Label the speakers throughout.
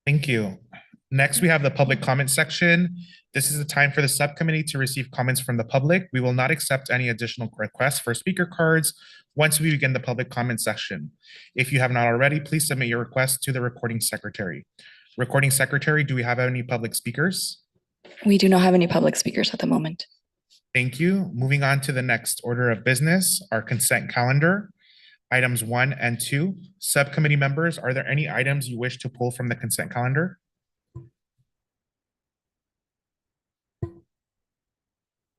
Speaker 1: Thank you. Next, we have the public comment section. This is the time for the subcommittee to receive comments from the public. We will not accept any additional requests for speaker cards once we begin the public comment section. If you have not already, please submit your request to the recording secretary. Recording secretary, do we have any public speakers?
Speaker 2: We do not have any public speakers at the moment.
Speaker 1: Thank you. Moving on to the next order of business, our consent calendar. Items 1 and 2. Subcommittee members, are there any items you wish to pull from the consent calendar?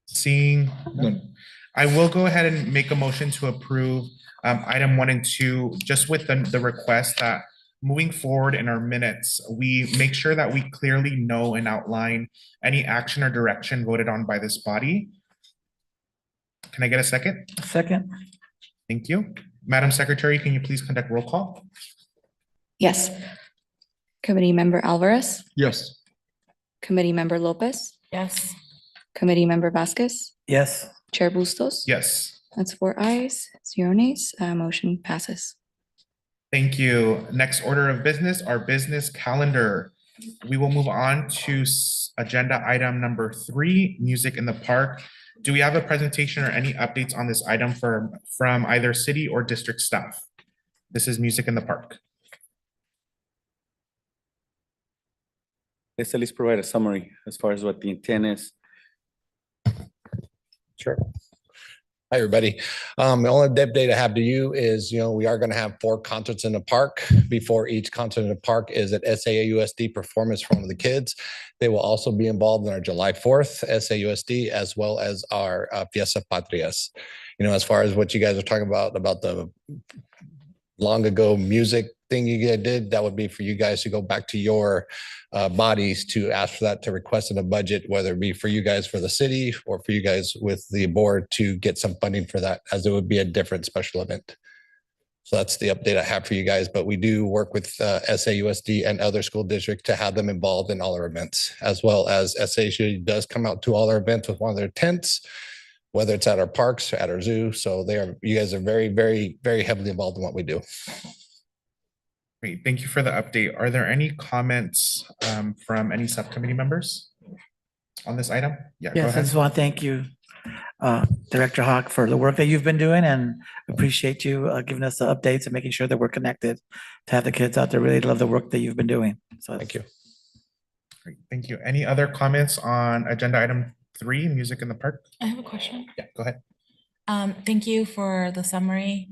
Speaker 1: Seeing none. I will go ahead and make a motion to approve item 1 and 2, just with the request that moving forward in our minutes, we make sure that we clearly know and outline any action or direction voted on by this body. Can I get a second?
Speaker 3: Second.
Speaker 1: Thank you. Madam Secretary, can you please conduct roll call?
Speaker 2: Yes. Committee Member Alvarez,
Speaker 3: Yes.
Speaker 2: Committee Member Lopez,
Speaker 4: Yes.
Speaker 2: Committee Member Vasquez,
Speaker 3: Yes.
Speaker 2: Chair Bustos.
Speaker 1: Yes.
Speaker 2: That's 4 ayes, 0 nays. Motion passes.
Speaker 1: Thank you. Next order of business, our business calendar. We will move on to agenda item number 3, music in the park. Do we have a presentation or any updates on this item from either city or district staff? This is music in the park.
Speaker 5: Let's at least provide a summary as far as what the intent is.
Speaker 6: Sure. Hi, everybody. The only update I have to you is, we are going to have 4 concerts in the park. Before each concert in the park is an SAUSD performance from the kids. They will also be involved in our July 4th SAUSD, as well as our Fiesta Patrias. As far as what you guys are talking about the long ago music thing you guys did, that would be for you guys to go back to your bodies to ask for that, to request in a budget, whether it be for you guys for the city or for you guys with the board to get some funding for that, as it would be a different special event. So that's the update I have for you guys, but we do work with SAUSD and other school districts to have them involved in all our events, as well as SAUSD does come out to all our events with one of their tents, whether it's at our parks or at our zoo. So you guys are very, very, very heavily involved in what we do.
Speaker 1: Great, thank you for the update. Are there any comments from any subcommittee members on this item? Yeah, go
Speaker 3: Yes, I
Speaker 1: ahead.
Speaker 3: just want to thank you, Director Hawk, for the work that you've been doing, and appreciate you giving us the updates and making sure that we're connected to have the kids out there really love the work that you've been doing. So
Speaker 6: Thank you.
Speaker 1: Great, thank you. Any other comments on agenda item 3, music in the park?
Speaker 4: I have a question.
Speaker 1: Yeah, go ahead.
Speaker 4: Thank you for the summary.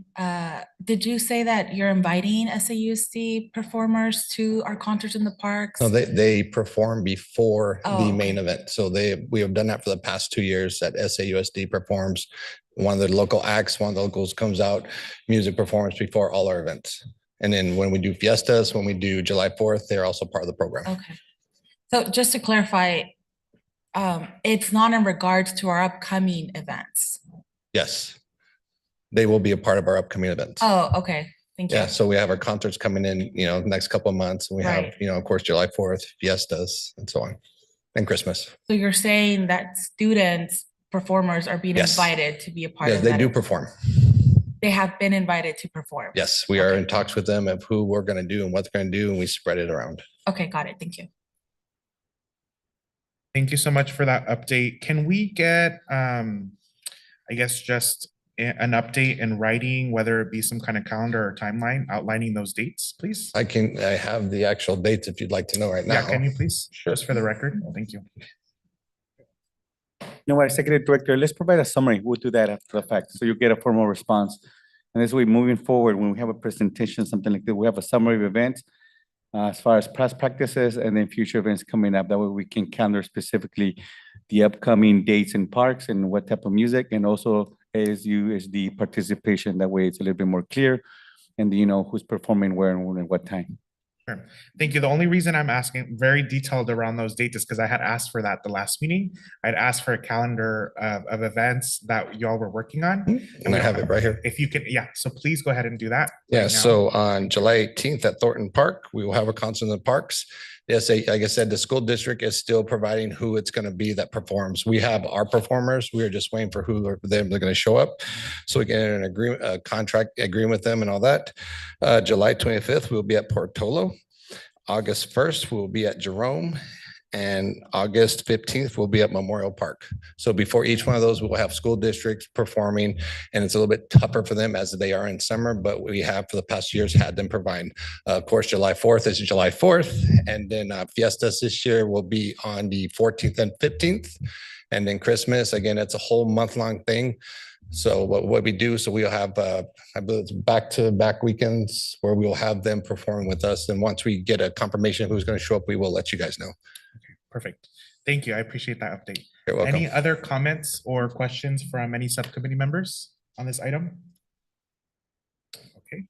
Speaker 4: Did you say that you're inviting SAUSD performers to our concerts in the parks?
Speaker 6: No, they perform before
Speaker 4: Oh,
Speaker 6: the main
Speaker 4: okay.
Speaker 6: event. So we have done that for the past 2 years, that SAUSD performs. One of the local acts, one of the locals comes out, music performance before all our events. And then when we do fiestas, when we do July 4th, they're also part of the program.
Speaker 4: Okay. So just to clarify, it's not in regards to our upcoming events.
Speaker 6: Yes. They will be a part of our upcoming events.
Speaker 4: Oh, okay. Thank you.
Speaker 6: Yeah, so we have our concerts coming in, next couple of months. We have,
Speaker 4: Right.
Speaker 6: of course, July 4th, fiestas and so on, and Christmas.
Speaker 4: So you're saying that students, performers are being
Speaker 6: Yes.
Speaker 4: invited to be a part
Speaker 6: Yeah,
Speaker 4: of
Speaker 6: they
Speaker 4: that?
Speaker 6: do perform.
Speaker 4: They have been invited to perform?
Speaker 6: Yes, we are
Speaker 4: Okay.
Speaker 6: in talks with them of who we're going to do and what's going to do, and we spread it around.
Speaker 4: Okay, got it. Thank you.
Speaker 1: Thank you so much for that update. Can we get, I guess, just an update in writing, whether it be some kind of calendar or timeline outlining those dates, please?
Speaker 6: I have the actual dates if you'd like to know right now.
Speaker 1: Yeah, can you please?
Speaker 6: Sure.
Speaker 1: Just for the record. Thank you.
Speaker 5: You know what, Executive Director, let's provide a summary. We'll do that after the fact, so you get a formal response. And this way, moving forward, when we have a presentation, something like that, we have a summary of events as far as past practices and then future events coming up. That way we can calendar specifically the upcoming dates in parks and what type of music, and also the participation. That way it's a little bit more clear, and who's performing where and when and what time.
Speaker 1: Sure. Thank you. The only reason I'm asking very detailed around those dates is because I had asked for that the last meeting. I'd asked for a calendar of events that y'all were working on.
Speaker 6: And I have it right here.
Speaker 1: If you could, yeah. So please go ahead and do that.
Speaker 6: Yeah,
Speaker 1: right now.
Speaker 6: so on July 18th at Thornton Park, we will have a concert in the parks. Yes, like I said, the school district is still providing who it's going to be that performs. We have our performers. We are just waiting for who they're going to show up, so we can a contract agreement with them and all that. July 25th, we'll be at Portola. August 1st, we'll be at Jerome, and August 15th, we'll be at Memorial Park. So before each one of those, we'll have school districts performing, and it's a little bit tougher for them as they are in summer, but we have for the past years had them provide. Of course, July 4th is July 4th, and then Fiestas this year will be on the 14th and 15th. And then Christmas, again, it's a whole month-long thing. So what we do, so we'll have, I believe it's back-to-back weekends where we will have them performing with us. And once we get a confirmation of who's going to show up, we will let you guys know.
Speaker 1: Perfect. Thank you. I appreciate that update.
Speaker 6: You're welcome.
Speaker 1: Any other comments or questions from any subcommittee members on this item? Okay,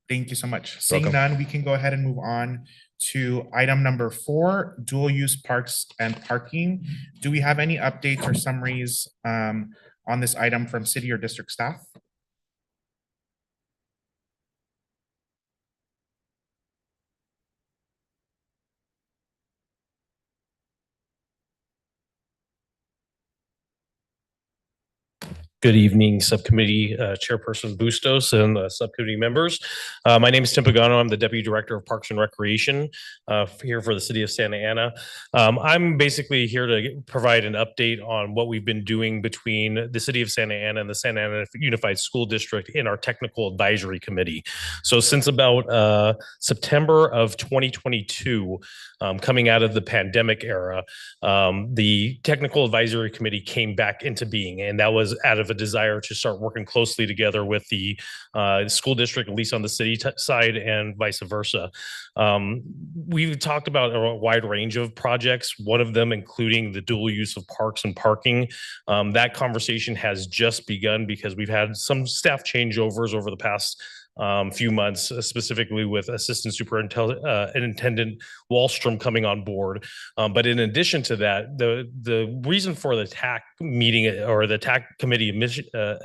Speaker 1: thank you so much. Seeing
Speaker 6: Welcome.
Speaker 1: none, we can go ahead and move on to item number 4, dual use parks and parking. Do we have any updates or summaries on this item from city or district staff?
Speaker 7: Good evening, Subcommittee Chairperson Bustos and subcommittee members. My name is Tim Pagano. I'm the Deputy Director of Parks and Recreation here for the City of Santa Ana. I'm basically here to provide an update on what we've been doing between the City of Santa Ana and the Santa Ana Unified School District in our Technical Advisory Committee. So since about September of 2022, coming out of the pandemic era, the Technical Advisory Committee came back into being, and that was out of a desire to start working closely together with the school district, at least on the city side, and vice versa. We've talked about a wide range of projects, one of them including the dual use of parks and parking. That conversation has just begun because we've had some staff changeovers over the past few months, specifically with Assistant Superintendent Wallstrom coming on board. But in addition to that, the reason for the TAC meeting or the TAC committee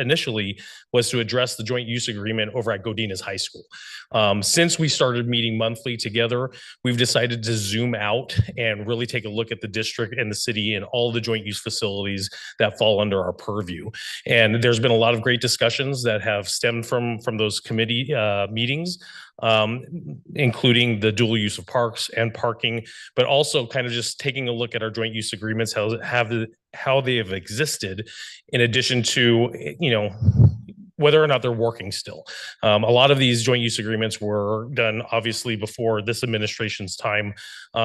Speaker 7: initially was to address the joint use agreement over at Godinez High School. Since we started meeting monthly together, we've decided to zoom out and really take a look at the district and the city and all the joint use facilities that fall under our purview. And there's been a lot of great discussions that have stemmed from those committee meetings, including the dual use of parks and parking, but also kind of just taking a look at our joint use agreements, how they have existed, in addition to, whether or not they're working still. A lot of these joint use agreements were done obviously before this administration's time.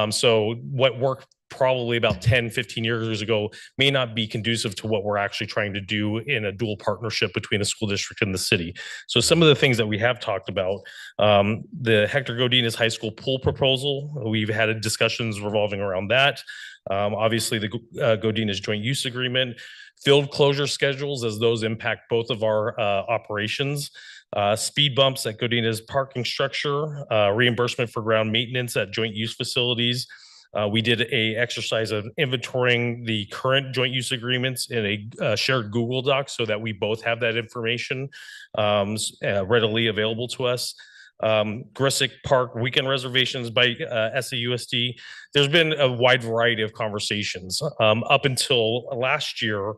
Speaker 7: So what worked probably about 10, 15 years ago may not be conducive to what we're actually trying to do in a dual partnership between the school district and the city. So some of the things that we have talked about, the Hector Godinez High School pool proposal, we've had discussions revolving around that. Obviously the Godinez joint use agreement, field closure schedules as those impact both of our operations, speed bumps at Godinez parking structure, reimbursement for ground maintenance at joint use facilities. We did a exercise of inventorying the current joint use agreements in a shared Google Doc so that we both have that information readily available to us. Grisick Park weekend reservations by SAUSD. There's been a wide variety of conversations. Up until last year,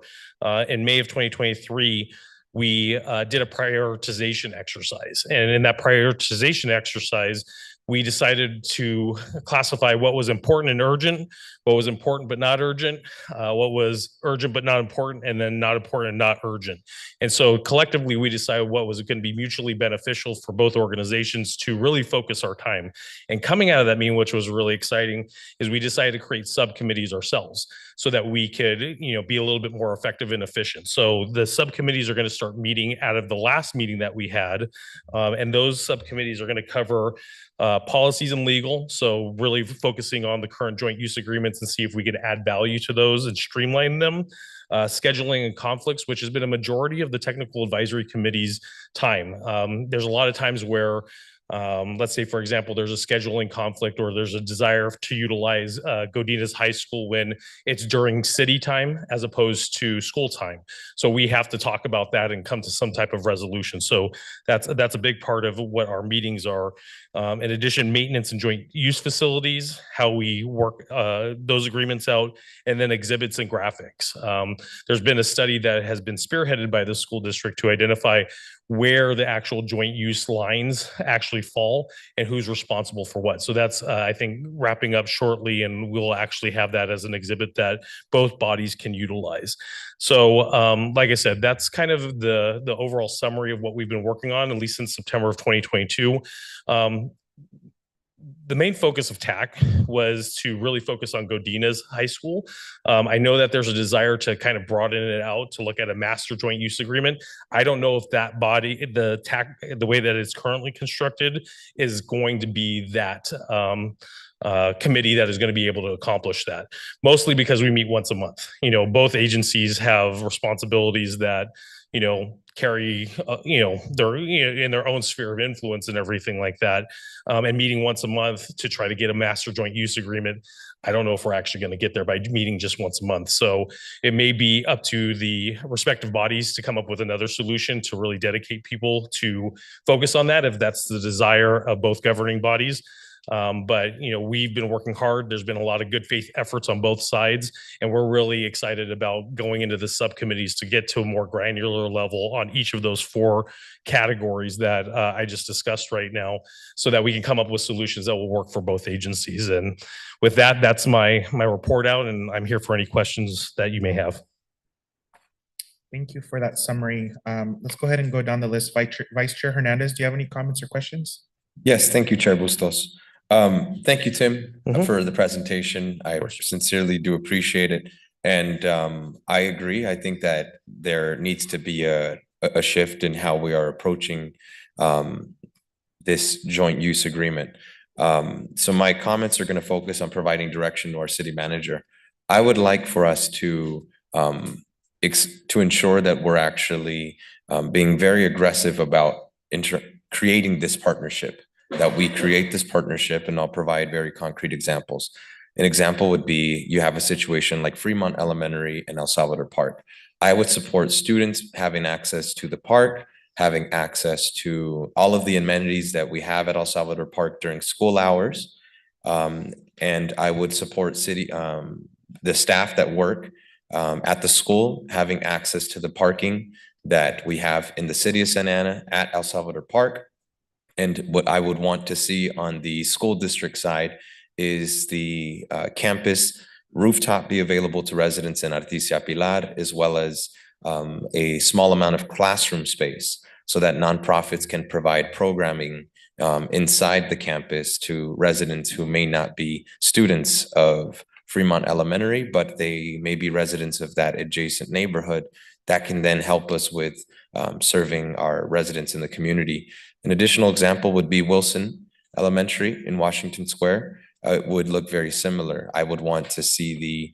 Speaker 7: in May of 2023, we did a prioritization exercise. And in that prioritization exercise, we decided to classify what was important and urgent, what was important but not urgent, what was urgent but not important, and then not important and not urgent. And so collectively, we decided what was going to be mutually beneficial for both organizations to really focus our time. And coming out of that meeting, which was really exciting, is we decided to create subcommittees ourselves so that we could, be a little bit more effective and efficient. So the subcommittees are going to start meeting out of the last meeting that we had, and those subcommittees are going to cover policies and legal. So really focusing on the current joint use agreements and see if we could add value to those and streamline them. Scheduling and conflicts, which has been a majority of the technical advisory committee's time. There's a lot of times where let's say, for example, there's a scheduling conflict or there's a desire to utilize Godinez High School when it's during city time as opposed to school time. So we have to talk about that and come to some type of resolution. So that's a big part of what our meetings are. In addition, maintenance and joint use facilities, how we work those agreements out, and then exhibits and graphics. There's been a study that has been spearheaded by the school district to identify where the actual joint use lines actually fall and who's responsible for what. So that's, I think, wrapping up shortly, and we'll actually have that as an exhibit that both bodies can utilize. So like I said, that's kind of the overall summary of what we've been working on, at least since September of 2022. The main focus of TAC was to really focus on Godinez High School. I know that there's a desire to kind of broaden it out to look at a master joint use agreement. I don't know if that body, the TAC, the way that it's currently constructed, is going to be that committee that is going to be able to accomplish that. Mostly because we meet once a month. You know, both agencies have responsibilities that, you know, carry, their, in their own sphere of influence and everything like that. And meeting once a month to try to get a master joint use agreement, I don't know if we're actually going to get there by meeting just once a month. So it may be up to the respective bodies to come up with another solution to really dedicate people to focus on that, if that's the desire of both governing bodies. But, you know, we've been working hard. There's been a lot of good faith efforts on both sides, and we're really excited about going into the subcommittees to get to a more granular level on each of those 4 categories that I just discussed right now, so that we can come up with solutions that will work for both agencies. And with that, that's my report out, and I'm here for any questions that you may have.
Speaker 1: Thank you for that summary. Let's go ahead and go down the list. Vice Chair Hernandez, do you have any comments or questions?
Speaker 8: Yes, thank you, Chair Bustos. Thank you, Tim, for the presentation. I sincerely do appreciate it. And I agree. I think that there needs to be a shift in how we are approaching this joint use agreement. So my comments are going to focus on providing direction to our city manager. I would like for us to ensure that we're actually being very aggressive about creating this partnership, that we create this partnership, and I'll provide very concrete examples. An example would be, you have a situation like Fremont Elementary and El Salvador Park. I would support students having access to the park, having access to all of the amenities that we have at El Salvador Park during school hours. And I would support the staff that work at the school having access to the parking that we have in the city of Santa Ana at El Salvador Park. And what I would want to see on the school district side is the campus rooftop be available to residents in Artesia Pilar, as well as a small amount of classroom space so that nonprofits can provide programming inside the campus to residents who may not be students of Fremont Elementary, but they may be residents of that adjacent neighborhood. That can then help us with serving our residents in the community. An additional example would be Wilson Elementary in Washington Square. It would look very similar. I would want to see the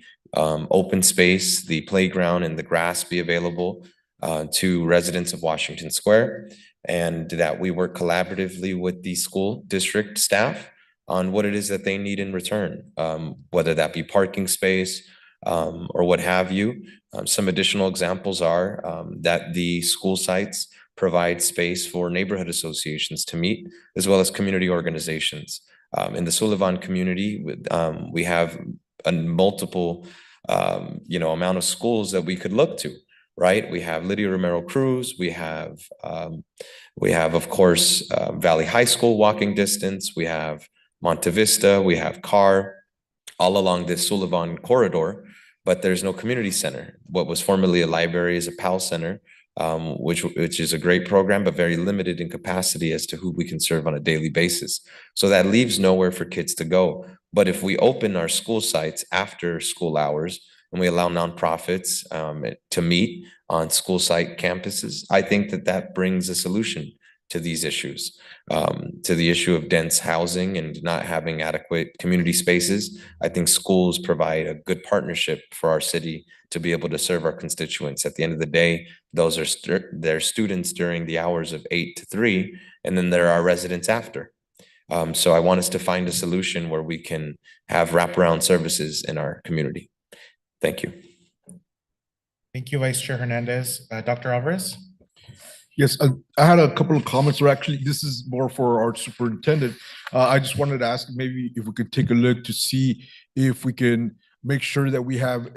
Speaker 8: open space, the playground, and the grass be available to residents of Washington Square, and that we work collaboratively with the school district staff on what it is that they need in return, whether that be parking space or what have you. Some additional examples are that the school sites provide space for neighborhood associations to meet, as well as community organizations. In the Sullivan community, we have a multiple, amount of schools that we could look to, right? We have Lydia Romero Cruz. We have, of course, Valley High School walking distance. We have Monte Vista. We have Carr, all along this Sullivan corridor, but there's no community center. What was formerly a library is a PAL center, which is a great program, but very limited in capacity as to who we can serve on a daily basis. So that leaves nowhere for kids to go. But if we open our school sites after school hours and we allow nonprofits to meet on school site campuses, I think that brings a solution to these issues, to the issue of dense housing and not having adequate community spaces. I think schools provide a good partnership for our city to be able to serve our constituents. At the end of the day, those are their students during the hours of 8 to 3, and then there are residents after. So I want us to find a solution where we can have wraparound services in our community. Thank you.
Speaker 1: Thank you, Vice Chair Hernandez. Dr. Alvarez?
Speaker 9: Yes, I had a couple of comments, or actually this is more for our superintendent. I just wanted to ask maybe if we could take a look to see if we can make sure that we have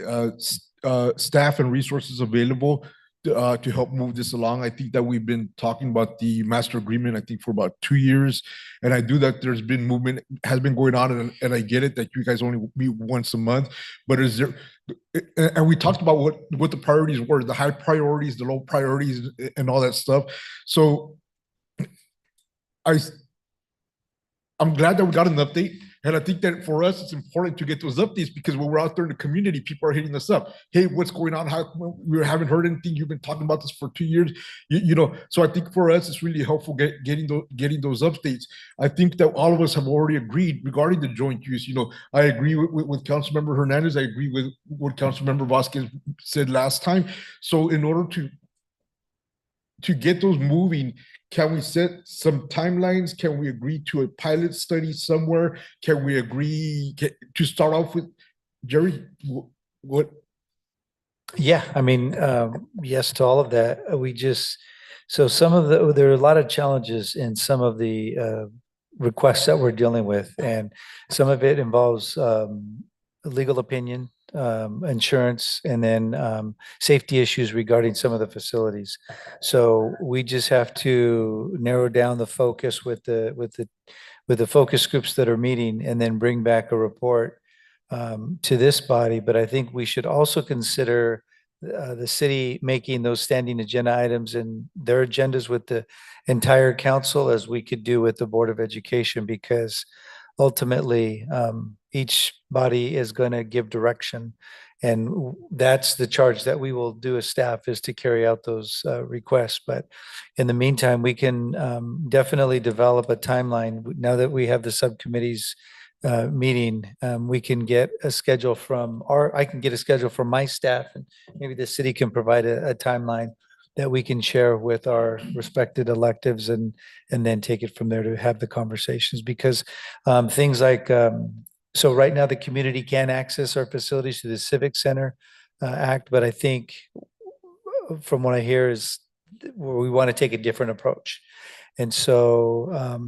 Speaker 9: staff and resources available to help move this along. I think that we've been talking about the master agreement, I think, for about 2 years. And I do that there's been movement, has been going on, and I get it that you guys only meet once a month. But is there, and we talked about what the priorities were, the high priorities, the low priorities, and all that stuff. So I'm glad that we got an update. And I think that for us, it's important to get those updates because when we're out there in the community, people are hitting us up. Hey, what's going on? How we haven't heard anything? You've been talking about this for 2 years. So I think for us, it's really helpful getting those updates. I think that all of us have already agreed regarding the joint use. I agree with Councilmember Hernandez. I agree with what Councilmember Vasquez said last time. So in order to get those moving, can we set some timelines? Can we agree to a pilot study somewhere? Can we agree to start off with, Jerry, what?
Speaker 10: Yeah, I mean, yes to all of that. So there are a lot of challenges in some of the requests that we're dealing with, and some of it involves legal opinion, insurance, and then safety issues regarding some of the facilities. So we just have to narrow down the focus with the focus groups that are meeting, and then bring back a report to this body. But I think we should also consider the city making those standing agenda items and their agendas with the entire council, as we could do with the Board of Education, because ultimately each body is going to give direction, and that's the charge that we will do as staff, is to carry out those requests. But in the meantime, we can definitely develop a timeline. Now that we have the subcommittees meeting, we can get a schedule I can get a schedule from my staff, and maybe the city can provide a timeline that we can share with our respected electives, and then take it from there to have the conversations. Because things like, so right now the community can access our facilities through the Civic Center Act, but I think from what I hear is we want to take a different approach. And so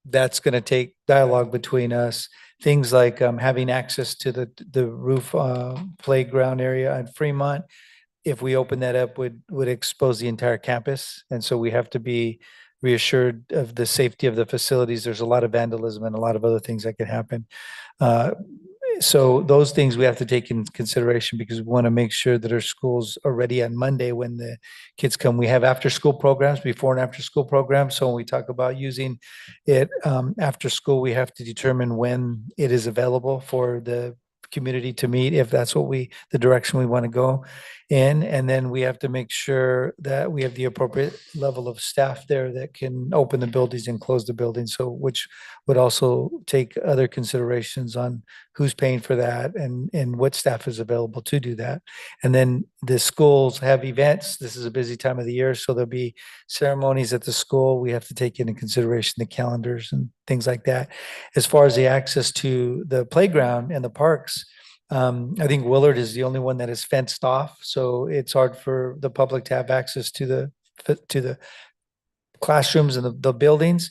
Speaker 10: that's going to take dialogue between us. Things like having access to the roof playground area at Fremont, if we open that up, would expose the entire campus. And so we have to be reassured of the safety of the facilities. There's a lot of vandalism and a lot of other things that can happen. So those things we have to take into consideration, because we want to make sure that our schools are ready on Monday when the kids come. We have after school programs, before and after school programs. So when we talk about using it after school, we have to determine when it is available for the community to meet, if that's the direction we want to go in. And then we have to make sure that we have the appropriate level of staff there that can open the buildings and close the buildings. So which would also take other considerations on who's paying for that and what staff is available to do that. And then the schools have events. This is a busy time of the year, so there'll be ceremonies at the school. We have to take into consideration the calendars and things like that. As far as the access to the playground and the parks, I think Willard is the only one that is fenced off, so it's hard for the public to have access to the classrooms and the buildings.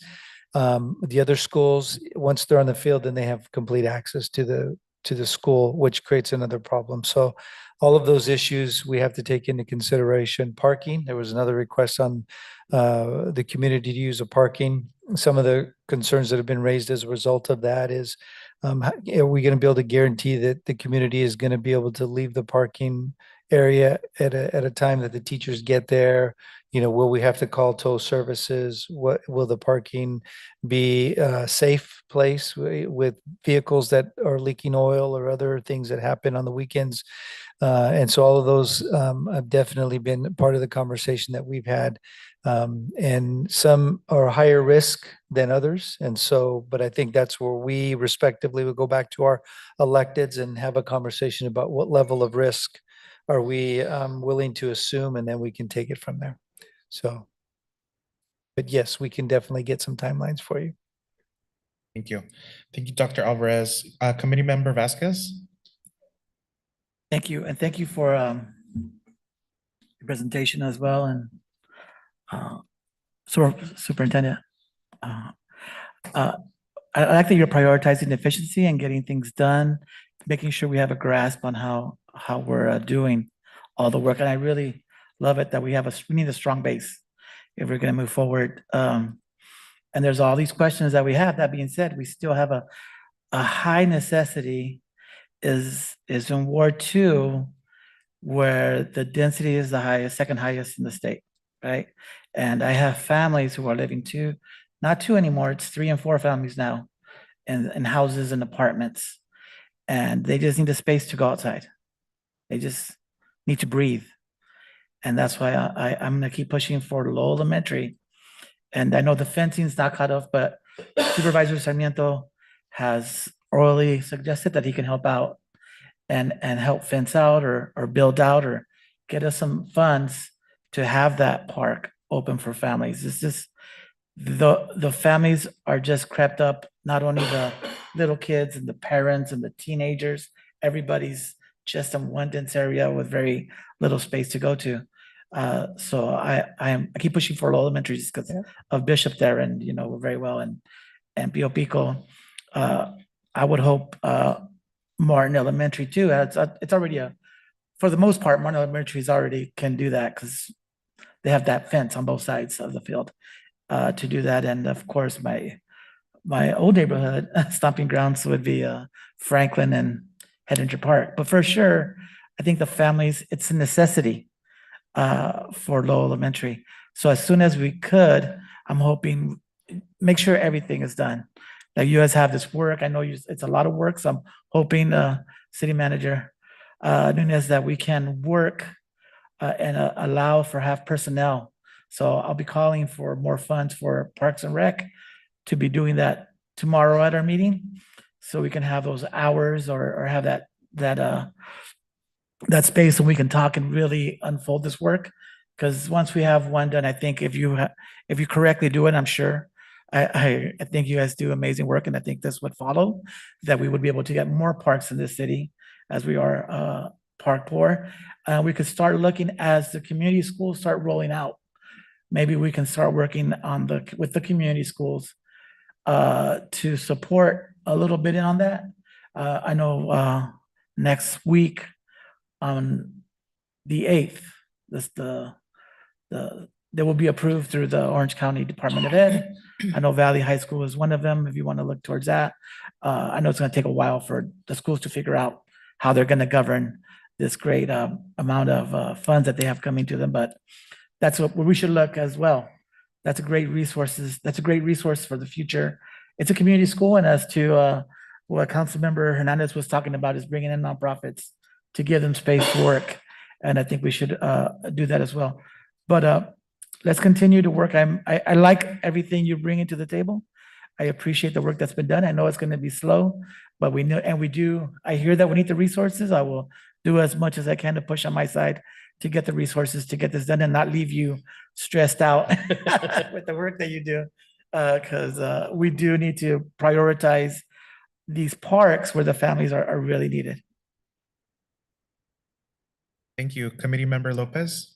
Speaker 10: The other schools, once they're on the field, then they have complete access to the school, which creates another problem. So all of those issues we have to take into consideration. Parking, there was another request on the community to use a parking. Some of the concerns that have been raised as a result of that is, are we going to be able to guarantee that the community is going to be able to leave the parking area at a time that the teachers get there? Will we have to call tow services? What will the parking be a safe place with vehicles that are leaking oil or other things that happen on the weekends? And so all of those have definitely been part of the conversation that we've had. And some are higher risk than others. And so, but I think that's where we respectively would go back to our electeds and have a conversation about what level of risk are we willing to assume, and then we can take it from there. So, but yes, we can definitely get some timelines for you.
Speaker 1: Thank you. Thank you, Dr. Alvarez. Committee Member Vasquez?
Speaker 3: Thank you. And thank you for your presentation as well. And Superintendent, I like that you're prioritizing efficiency and getting things done, making sure we have a grasp on how we're doing all the work. And I really love it that we need a strong base if we're going to move forward. And there's all these questions that we have. That being said, we still have a high necessity is in Ward 2, where the density is the highest, second highest in the state, right? And I have families who are living not two anymore, it's 3 and 4 families now in houses and apartments. And they just need a space to go outside. They just need to breathe. And that's why I'm gonna keep pushing for Lowell Elementary. And I know the fencing's not cut off, but Supervisor Sarmiento has orally suggested that he can help out and help fence out or build out or get us some funds to have that park open for families. It's just, the families are just crept up, not only the little kids and the parents and the teenagers, everybody's just in one dense area with very little space to go to. So I keep pushing for Elementary just because of Bishop there, and we're very well, and Pio Pico. I would hope Martin Elementary too. It's already for the most part, Martin Elementary's already can do that because they have that fence on both sides of the field to do that. And of course, my old neighborhood stomping grounds would be Franklin and Hedinger Park. But for sure, I think the families, it's a necessity for Lowell Elementary. So as soon as we could, I'm hoping, make sure everything is done. Like you guys have this work. I know it's a lot of work, so I'm hoping City Manager Nunez that we can work and allow for half personnel. So I'll be calling for more funds for Parks and Rec to be doing that tomorrow at our meeting, so we can have those hours or have that space and we can talk and really unfold this work. Because once we have one done, I think if you correctly do it, I'm sure. I think you guys do amazing work, and I think this would follow, that we would be able to get more parks in this city as we are park poor. We could start looking as the community schools start rolling out. Maybe we can start working with the community schools to support a little bit on that. I know next week on the 8th, they will be approved through the Orange County Department of Ed. I know Valley High School is one of them, if you want to look towards that. I know it's going to take a while for the schools to figure out how they're going to govern this great amount of funds that they have coming to them, but that's what we should look as well. That's a great resource for the future. It's a community school, and as to what Councilmember Hernandez was talking about is bringing in nonprofits to give them space to work. And I think we should do that as well. But let's continue to work. I like everything you're bringing to the table. I appreciate the work that's been done. I know it's going to be slow, but we know, and we do. I hear that we need the resources. I will do as much as I can to push on my side to get the resources to get this done and not leave you stressed out with the work that you do. Because we do need to prioritize these parks where the families are really needed.
Speaker 1: Thank you. Committee Member Lopez.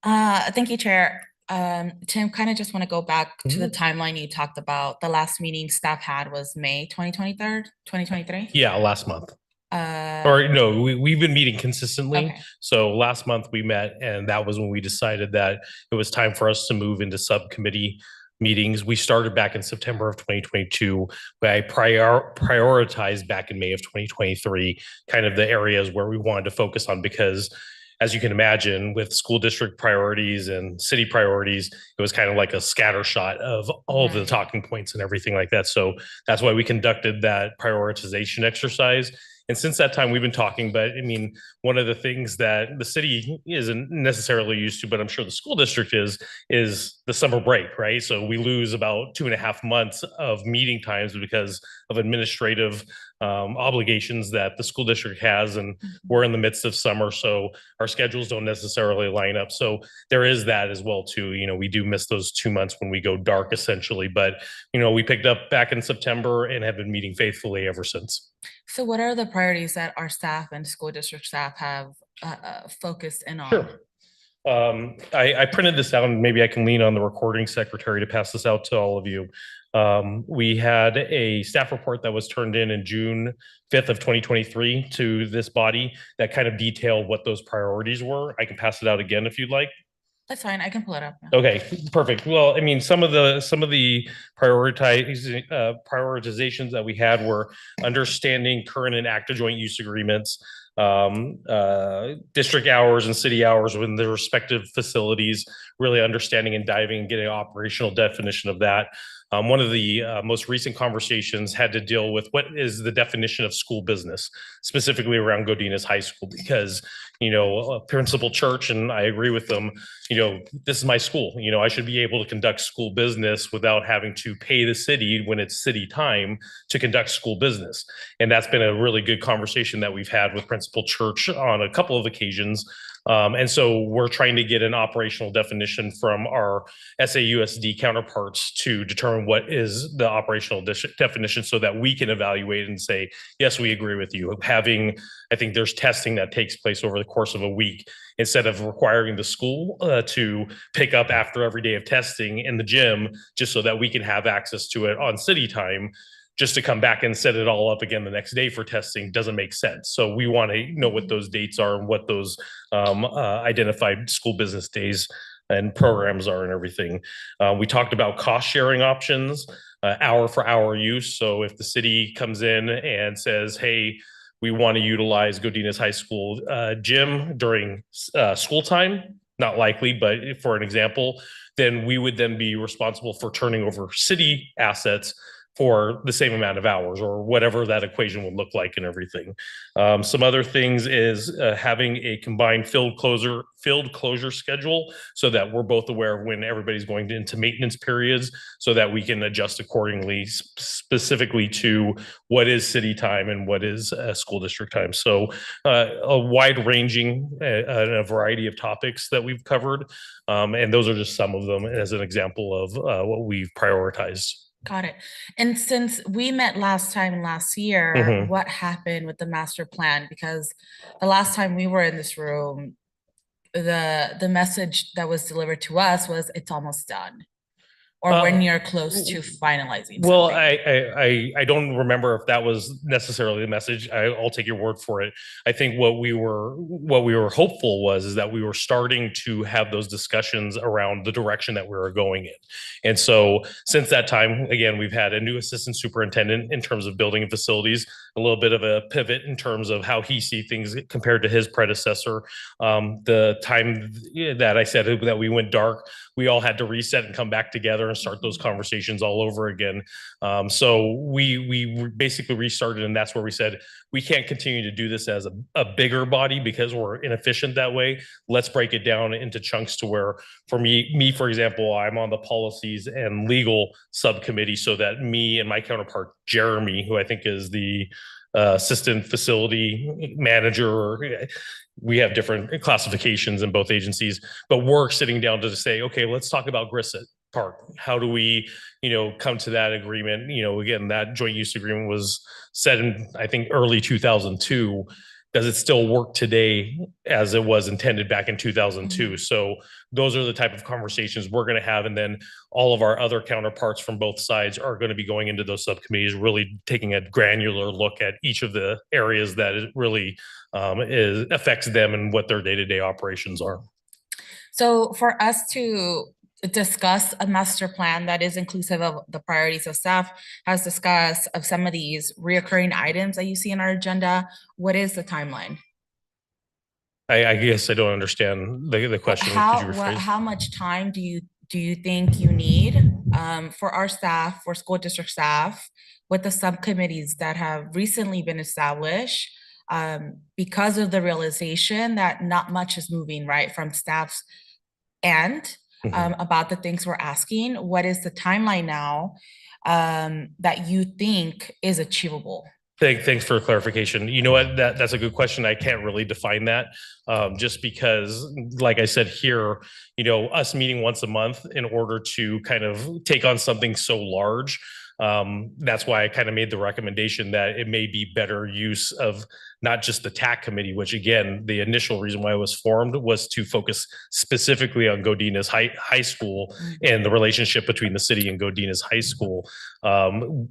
Speaker 4: Thank you, Chair. Tim, kind of just want to go back to the timeline you talked about. The last meeting staff had was May 2023?
Speaker 7: Yeah, last month. Or no, we've been meeting consistently.
Speaker 4: Okay.
Speaker 7: So last month we met, and that was when we decided that it was time for us to move into subcommittee meetings. We started back in September of 2022, where I prioritized back in May of 2023, kind of the areas where we wanted to focus on, because as you can imagine, with school district priorities and city priorities, it was kind of like a scatter shot of all the talking points and everything like that. So that's why we conducted that prioritization exercise. And since that time, we've been talking, but I mean, one of the things that the city isn't necessarily used to, but I'm sure the school district is the summer break, right? So we lose about 2.5 months of meeting times because of administrative obligations that the school district has, and we're in the midst of summer, so our schedules don't necessarily line up. So there is that as well too. We do miss those 2 months when we go dark essentially, but we picked up back in September and have been meeting faithfully ever since.
Speaker 4: So what are the priorities that our staff and school district staff have focused in on?
Speaker 7: Sure. I printed this out and maybe I can lean on the recording secretary to pass this out to all of you. We had a staff report that was turned in June 5th of 2023 to this body that kind of detailed what those priorities were. I can pass it out again if you'd like.
Speaker 4: That's fine. I can pull it up now.
Speaker 7: Okay, perfect. Well, I mean, some of the prioritizations that we had were understanding current and active joint use agreements, district hours and city hours within their respective facilities, really understanding and diving and getting an operational definition of that. One of the most recent conversations had to deal with what is the definition of school business, specifically around Godinez High School, because, you know, Principal Church, and I agree with them, you know, this is my school, you know, I should be able to conduct school business without having to pay the city when it's city time to conduct school business. And that's been a really good conversation that we've had with Principal Church on a couple of occasions. And so we're trying to get an operational definition from our SAUSD counterparts to determine what is the operational definition so that we can evaluate and say, yes, we agree with you. I think there's testing that takes place over the course of a week instead of requiring the school to pick up after every day of testing in the gym, just so that we can have access to it on city time. Just to come back and set it all up again the next day for testing doesn't make sense. So we want to know what those dates are and what those identified school business days and programs are and everything. We talked about cost sharing options, hour for hour use. So if the city comes in and says, hey, we want to utilize Godinez High School gym during school time, not likely, but for an example, then we would then be responsible for turning over city assets for the same amount of hours or whatever that equation would look like and everything. Some other things is having a combined field closure schedule so that we're both aware of when everybody's going into maintenance periods so that we can adjust accordingly, specifically to what is city time and what is school district time. So a wide ranging and a variety of topics that we've covered. And those are just some of them as an example of what we've prioritized.
Speaker 4: Got it. And since we met last year, what happened with the master plan? Because the last time we were in this room, the message that was delivered to us was it's almost done. Or we're near close to finalizing.
Speaker 7: Well,
Speaker 4: something.
Speaker 7: I don't remember if that was necessarily the message. I'll take your word for it. I think what we were hopeful was is that we were starting to have those discussions around the direction that we were going in. And so since that time, again, we've had a new assistant superintendent in terms of building and facilities, a little bit of a pivot in terms of how he sees things compared to his predecessor. The time that I said that we went dark, we all had to reset and come back together and start those conversations all over again. So we basically restarted, and that's where we said, we can't continue to do this as a bigger body because we're inefficient that way. Let's break it down into chunks to where, for me, for example, I'm on the policies and legal subcommittee so that me and my counterpart, Jeremy, who I think is the assistant facility manager, we have different classifications in both agencies, but we're sitting down to say, okay, let's talk about Grissett Park. How do we, come to that agreement? Again, that joint use agreement was set in, I think, early 2002. Does it still work today as it was intended back in 2002? So those are the type of conversations we're going to have. And then all of our other counterparts from both sides are going to be going into those subcommittees, really taking a granular look at each of the areas that it really affects them and what their day-to-day operations are.
Speaker 4: So for us to discuss a master plan that is inclusive of the priorities of staff, has discussed of some of these reoccurring items that you see in our agenda, what is the timeline?
Speaker 7: I guess I don't understand the question. Could you rephrase?
Speaker 4: How much time do you think you need for our staff, for school district staff, with the subcommittees that have recently been established because of the realization that not much is moving right from staff's end about the things we're asking? What is the timeline now that you think is achievable?
Speaker 7: Thanks for clarification. You know what? That's a good question. I can't really define that just because, like I said here, us meeting once a month in order to kind of take on something so large That's why I kind of made the recommendation that it may be better use of not just the TAC committee, which again, the initial reason why it was formed was to focus specifically on Godinez High School and the relationship between the city and Godinez High School.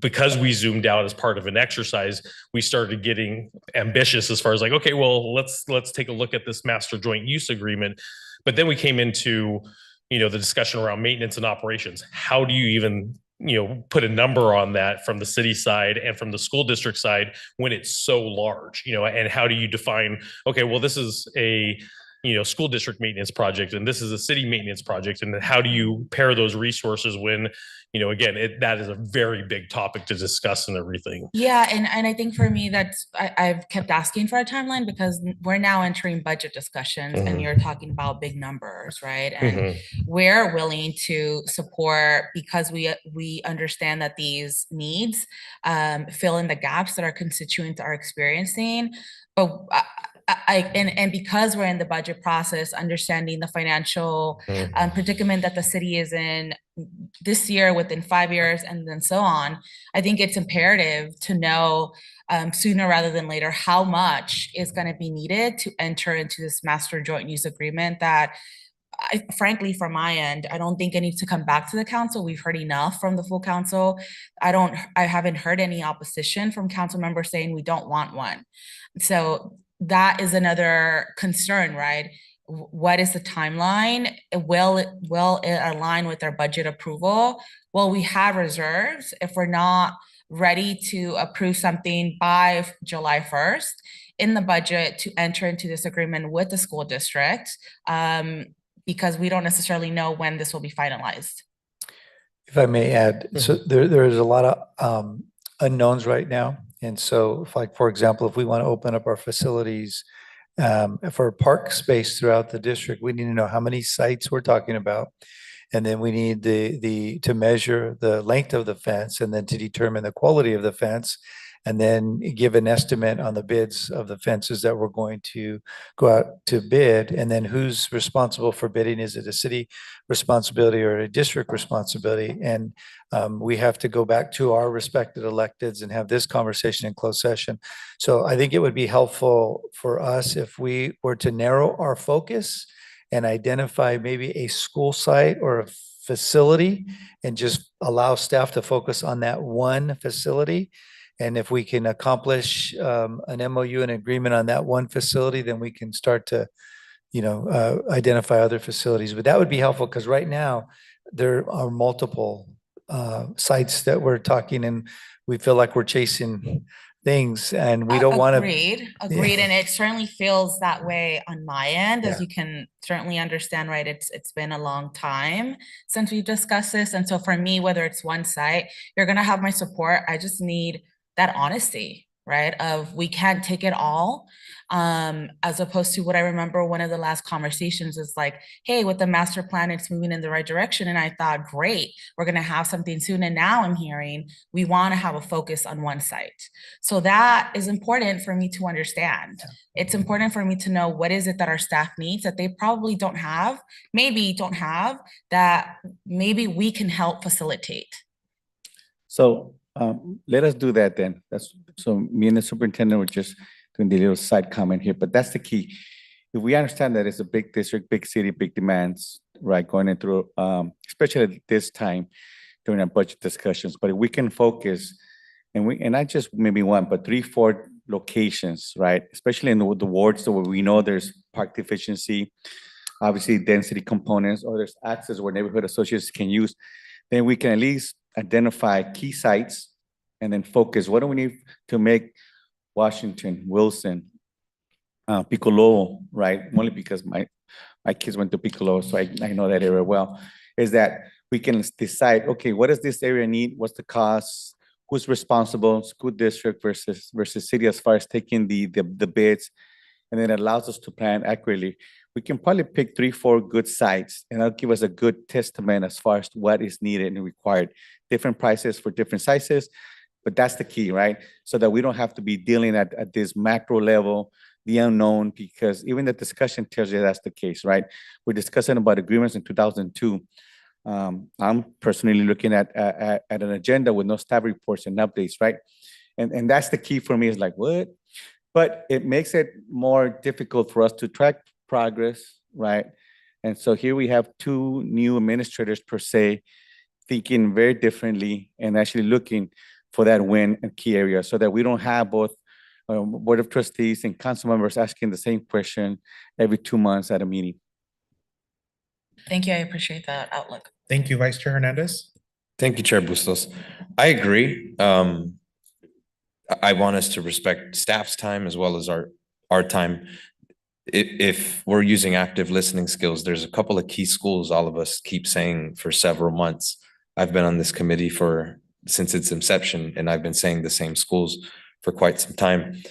Speaker 7: Because we zoomed out as part of an exercise, we started getting ambitious as far as like, okay, well, let's take a look at this master joint use agreement. But then we came into, the discussion around maintenance and operations. How do you even put a number on that from the city side and from the school district side when it's so large, and how do you define, okay, well, this is a, school district maintenance project and this is a city maintenance project. And then how do you pair those resources when, again, that is a very big topic to discuss and everything.
Speaker 4: Yeah, and I think for me, I've kept asking for a timeline because we're now entering budget discussions and you're talking about big numbers, right? And we're willing to support because we understand that these needs fill in the gaps that our constituents are experiencing. But and because we're in the budget process, understanding the financial predicament that the city is in this year, within 5 years, and then so on, I think it's imperative to know sooner rather than later how much is going to be needed to enter into this master joint use agreement that frankly, from my end, I don't think it needs to come back to the council. We've heard enough from the full council. I haven't heard any opposition from council members saying we don't want one. So that is another concern, right? What is the timeline? Will it align with our budget approval? Well, we have reserves. If we're not ready to approve something by July 1st in the budget to enter into this agreement with the school district, because we don't necessarily know when this will be finalized.
Speaker 10: If I may add, so there is a lot of unknowns right now. And so if, like, for example, if we want to open up our facilities for park space throughout the district, we need to know how many sites we're talking about. And then we need to measure the length of the fence and then to determine the quality of the fence and then give an estimate on the bids of the fences that we're going to go out to bid. And then who's responsible for bidding? Is it a city responsibility or a district responsibility? And we have to go back to our respected electeds and have this conversation in closed session. So I think it would be helpful for us if we were to narrow our focus and identify maybe a school site or a facility and just allow staff to focus on that one facility. And if we can accomplish an MOU, an agreement on that one facility, then we can start to, identify other facilities. But that would be helpful because right now there are multiple sites that we're talking and we feel like we're chasing things and we don't want to.
Speaker 4: Agreed. And it certainly feels that way on my end, as you can certainly understand, right? It's been a long time since we've discussed this. And so for me, whether it's one site, you're going to have my support. I just need that honesty, right? Of we can't take it all. As opposed to what I remember one of the last conversations is like, hey, with the master plan, it's moving in the right direction. And I thought, great, we're going to have something soon. And now I'm hearing we want to have a focus on one site. So that is important for me to understand. It's important for me to know what is it that our staff needs that they probably don't have, that maybe we can help facilitate.
Speaker 5: So let us do that then. So me and the superintendent were just doing the little side comment here, but that's the key. If we understand that it's a big district, big city, big demands, right, going through, especially at this time during our budget discussions, but if we can focus and not just maybe one, but 3, 4 locations, right, especially in the wards where we know there's park deficiency, obviously density components, or there's access where neighborhood associates can use, then we can at least identify key sites and then focus. What do we need to make Washington, Wilson, Piccolo, right? Only because my kids went to Piccolo, so I know that area well, is that we can decide, okay, what does this area need? What's the cost? Who's responsible? School district versus city as far as taking the bids, and then it allows us to plan accurately. We can probably pick 3, 4 good sites, and that'll give us a good testament as far as what is needed and required. Different prices for different sizes, but that's the key, right? So that we don't have to be dealing at this macro level, the unknown, because even the discussion tells you that's the case, right? We're discussing about agreements in 2002. I'm personally looking at an agenda with no staff reports and updates, right? And that's the key for me is like, what? But it makes it more difficult for us to track progress, right? And so here we have two new administrators per se, thinking very differently and actually looking for that win in key areas so that we don't have both Board of Trustees and council members asking the same question every 2 months at a meeting.
Speaker 4: Thank you. I appreciate that outlook.
Speaker 1: Thank you, Vice Chair Hernandez.
Speaker 8: Thank you, Chair Bustos. I agree. I want us to respect staff's time as well as our time. If we're using active listening skills, there's a couple of key schools all of us keep saying for several months. I've been on this committee since its inception, and I've been saying the same schools for quite some time.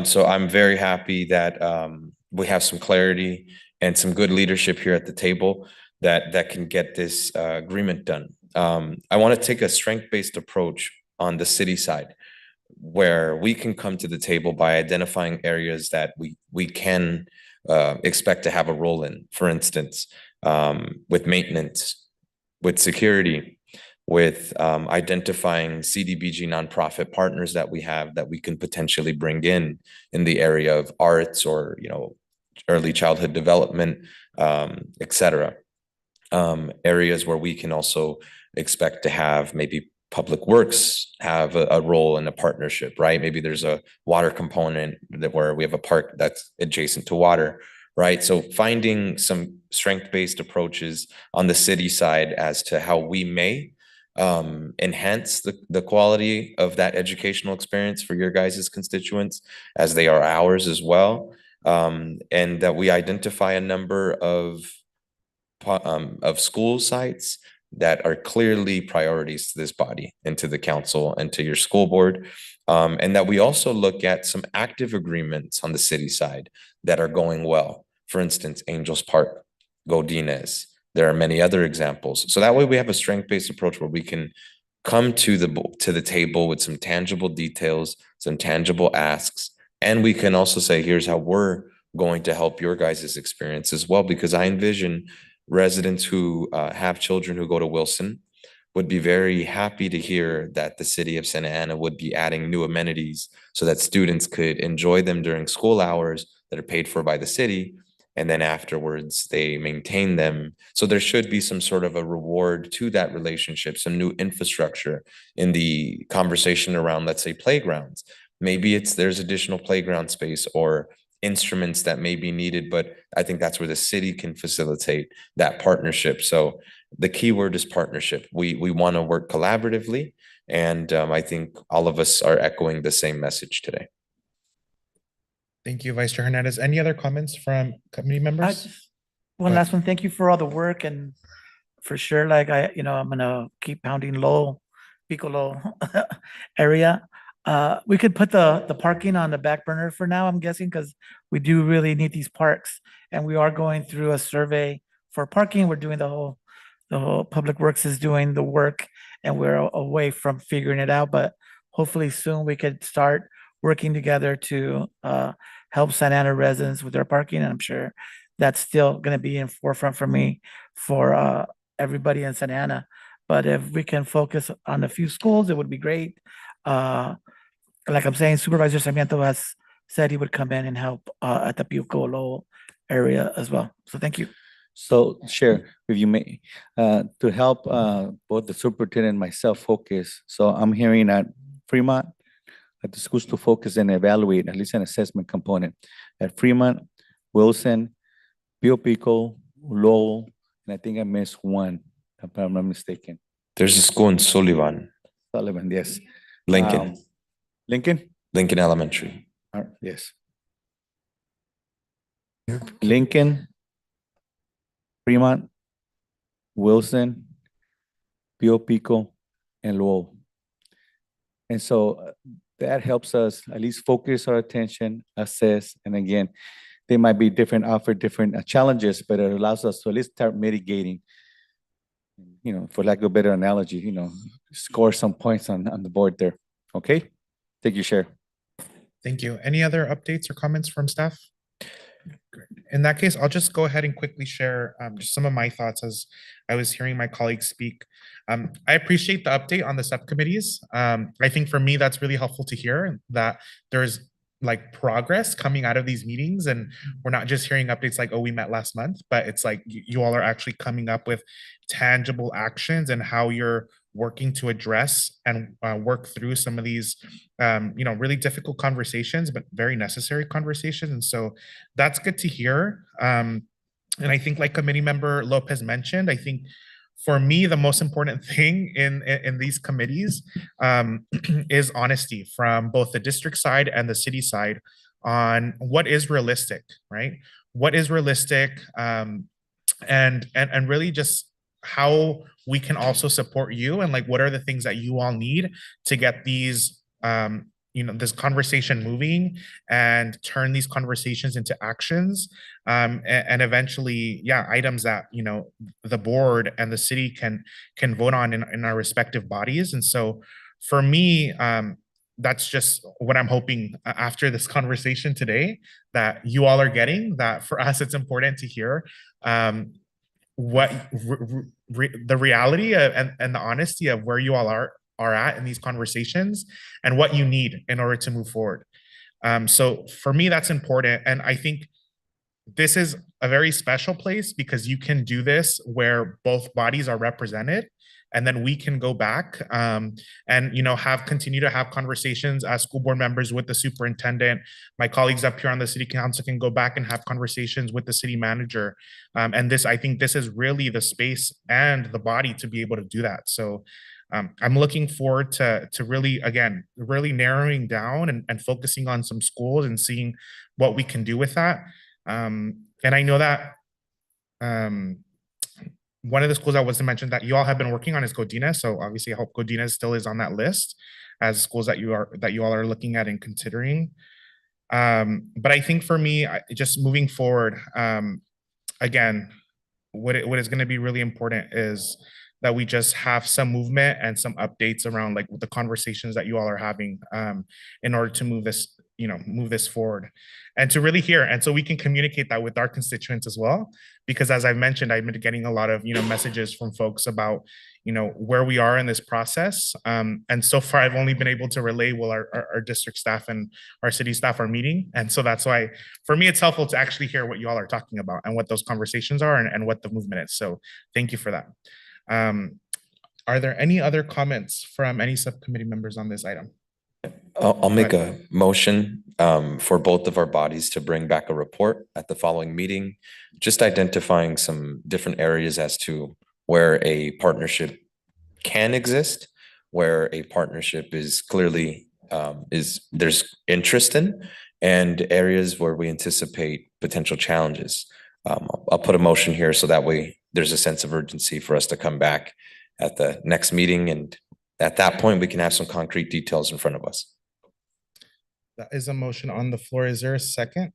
Speaker 8: So I'm very happy that we have some clarity and some good leadership here at the table that can get this agreement done. I want to take a strength-based approach on the city side, where we can come to the table by identifying areas that we can expect to have a role in. For instance, with maintenance, with security, with identifying CDBG nonprofit partners that we have that we can potentially bring in the area of arts or early childhood development, et cetera. Areas where we can also expect to have maybe Public Works have a role in a partnership, right? Maybe there's a water component where we have a park that's adjacent to water, right? So finding some strength-based approaches on the city side as to how we may enhance the quality of that educational experience for your guys' constituents as they are ours as well. And that we identify a number of school sites that are clearly priorities to this body and to the council and to your school board. And that we also look at some active agreements on the city side that are going well. For instance, Angels Park, Godinez. There are many other examples. So that way we have a strength-based approach where we can come to the table with some tangible details, some tangible asks, and we can also say, here's how we're going to help your guys' experience as well, because I envision residents who have children who go to Wilson would be very happy to hear that the city of Santa Ana would be adding new amenities so that students could enjoy them during school hours that are paid for by the city. And then afterwards, they maintain them. So there should be some sort of a reward to that relationship, some new infrastructure in the conversation around, let's say, playgrounds. Maybe there's additional playground space or instruments that may be needed, but I think that's where the city can facilitate that partnership. So the key word is partnership. We want to work collaboratively, and I think all of us are echoing the same message today.
Speaker 1: Thank you, Vice Chair Hernandez. Any other comments from committee members?
Speaker 3: One last one. Thank you for all the work, and for sure, like I'm gonna keep pounding low, Piccolo area. We could put the parking on the back burner for now, I'm guessing, because we do really need these parks. And we are going through a survey for parking. We're doing the whole Public Works is doing the work, and we're away from figuring it out. But hopefully soon we could start working together to help Santa Ana residents with their parking. And I'm sure that's still going to be in forefront for me, for everybody in Santa Ana. But if we can focus on a few schools, it would be great. Like I'm saying, Supervisor Sarmiento has said he would come in and help at the Piccolo area as well. So thank you.
Speaker 5: So, Chair, if you may, to help both the superintendent and myself focus. So I'm hearing at Fremont, at the schools to focus and evaluate at least an assessment component. At Fremont, Wilson, Pio Pico, Lowell, and I think I missed one, if I'm not mistaken.
Speaker 8: There's a school in Sullivan.
Speaker 5: Sullivan, yes.
Speaker 8: Lincoln.
Speaker 5: Lincoln?
Speaker 8: Lincoln Elementary.
Speaker 5: Yes. Lincoln, Fremont, Wilson, Pio Pico, and Lowell. And so that helps us at least focus our attention, assess, and again, they might be offer different challenges, but it allows us to at least start mitigating, for lack of a better analogy, score some points on the board there. Okay? Thank you, Chair.
Speaker 1: Thank you. Any other updates or comments from staff? In that case, I'll just go ahead and quickly share just some of my thoughts as I was hearing my colleagues speak. I appreciate the update on the subcommittees. I think for me, that's really helpful to hear that there's like progress coming out of these meetings, and we're not just hearing updates like, oh, we met last month, but it's like you all are actually coming up with tangible actions and how you're working to address and work through some of these really difficult conversations, but very necessary conversations. And so that's good to hear. And I think like committee member Lopez mentioned, I think for me, the most important thing in these committees is honesty from both the district side and the city side on what is realistic, right? What is realistic, and really just how we can also support you, and like what are the things that you all need to get these this conversation moving and turn these conversations into actions, and eventually, yeah, items that the board and the city can vote on in our respective bodies. And so for me, that's just what I'm hoping after this conversation today, that you all are getting, that for us it's important to hear what the reality and the honesty of where you all are at in these conversations and what you need in order to move forward. So for me, that's important. And I think this is a very special place because you can do this where both bodies are represented, and then we can go back and continue to have conversations as school board members with the superintendent. My colleagues up here on the city council can go back and have conversations with the city manager. And I think this is really the space and the body to be able to do that. So I'm looking forward to really, again, really narrowing down and focusing on some schools and seeing what we can do with that. And I know that one of the schools I wasn't mentioned that you all have been working on is Godinez. So obviously I hope Godinez still is on that list as schools that you all are looking at and considering. But I think for me, just moving forward, again, what is going to be really important is that we just have some movement and some updates around like the conversations that you all are having in order to move this forward and to really hear. And so we can communicate that with our constituents as well, because as I've mentioned, I've been getting a lot of, messages from folks about, where we are in this process. And so far I've only been able to relay while our district staff and our city staff are meeting. And so that's why for me, it's helpful to actually hear what you all are talking about and what those conversations are and what the movement is. So thank you for that. Are there any other comments from any subcommittee members on this item?
Speaker 8: I'll make a motion for both of our bodies to bring back a report at the following meeting, just identifying some different areas as to where a partnership can exist, where a partnership is clearly there's interest in, and areas where we anticipate potential challenges. I'll put a motion here so that way there's a sense of urgency for us to come back at the next meeting, and at that point we can have some concrete details in front of us.
Speaker 1: That is a motion on the floor. Is there a second?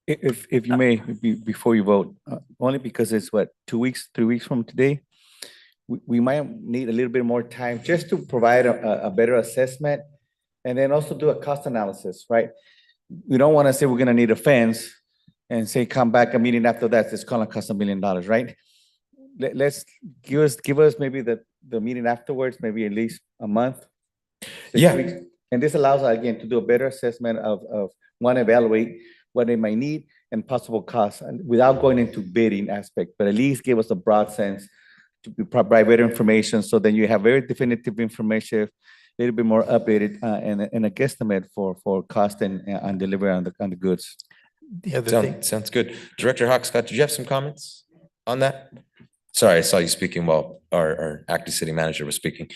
Speaker 5: If you may, before you vote, only because it's 3 weeks from today, we might need a little bit more time just to provide a better assessment, and then also do a cost analysis, right? We don't want to say we're going to need a fence and say come back a meeting after that, it's going to cost $1 million, right? Let's give us maybe the meeting afterwards, maybe at least a month. 6 weeks. And this allows us again to do a better assessment of evaluate what they might need and possible costs, and without going into bidding aspect, but at least give us a broad sense to provide better information, so then you have very definitive information, a little bit more updated, and a guesstimate for cost and delivery on the goods.
Speaker 10: The other thing.
Speaker 8: Sounds good. Director Hawkscott, did you have some comments on that? Sorry, I saw you speaking while our acting city manager was speaking.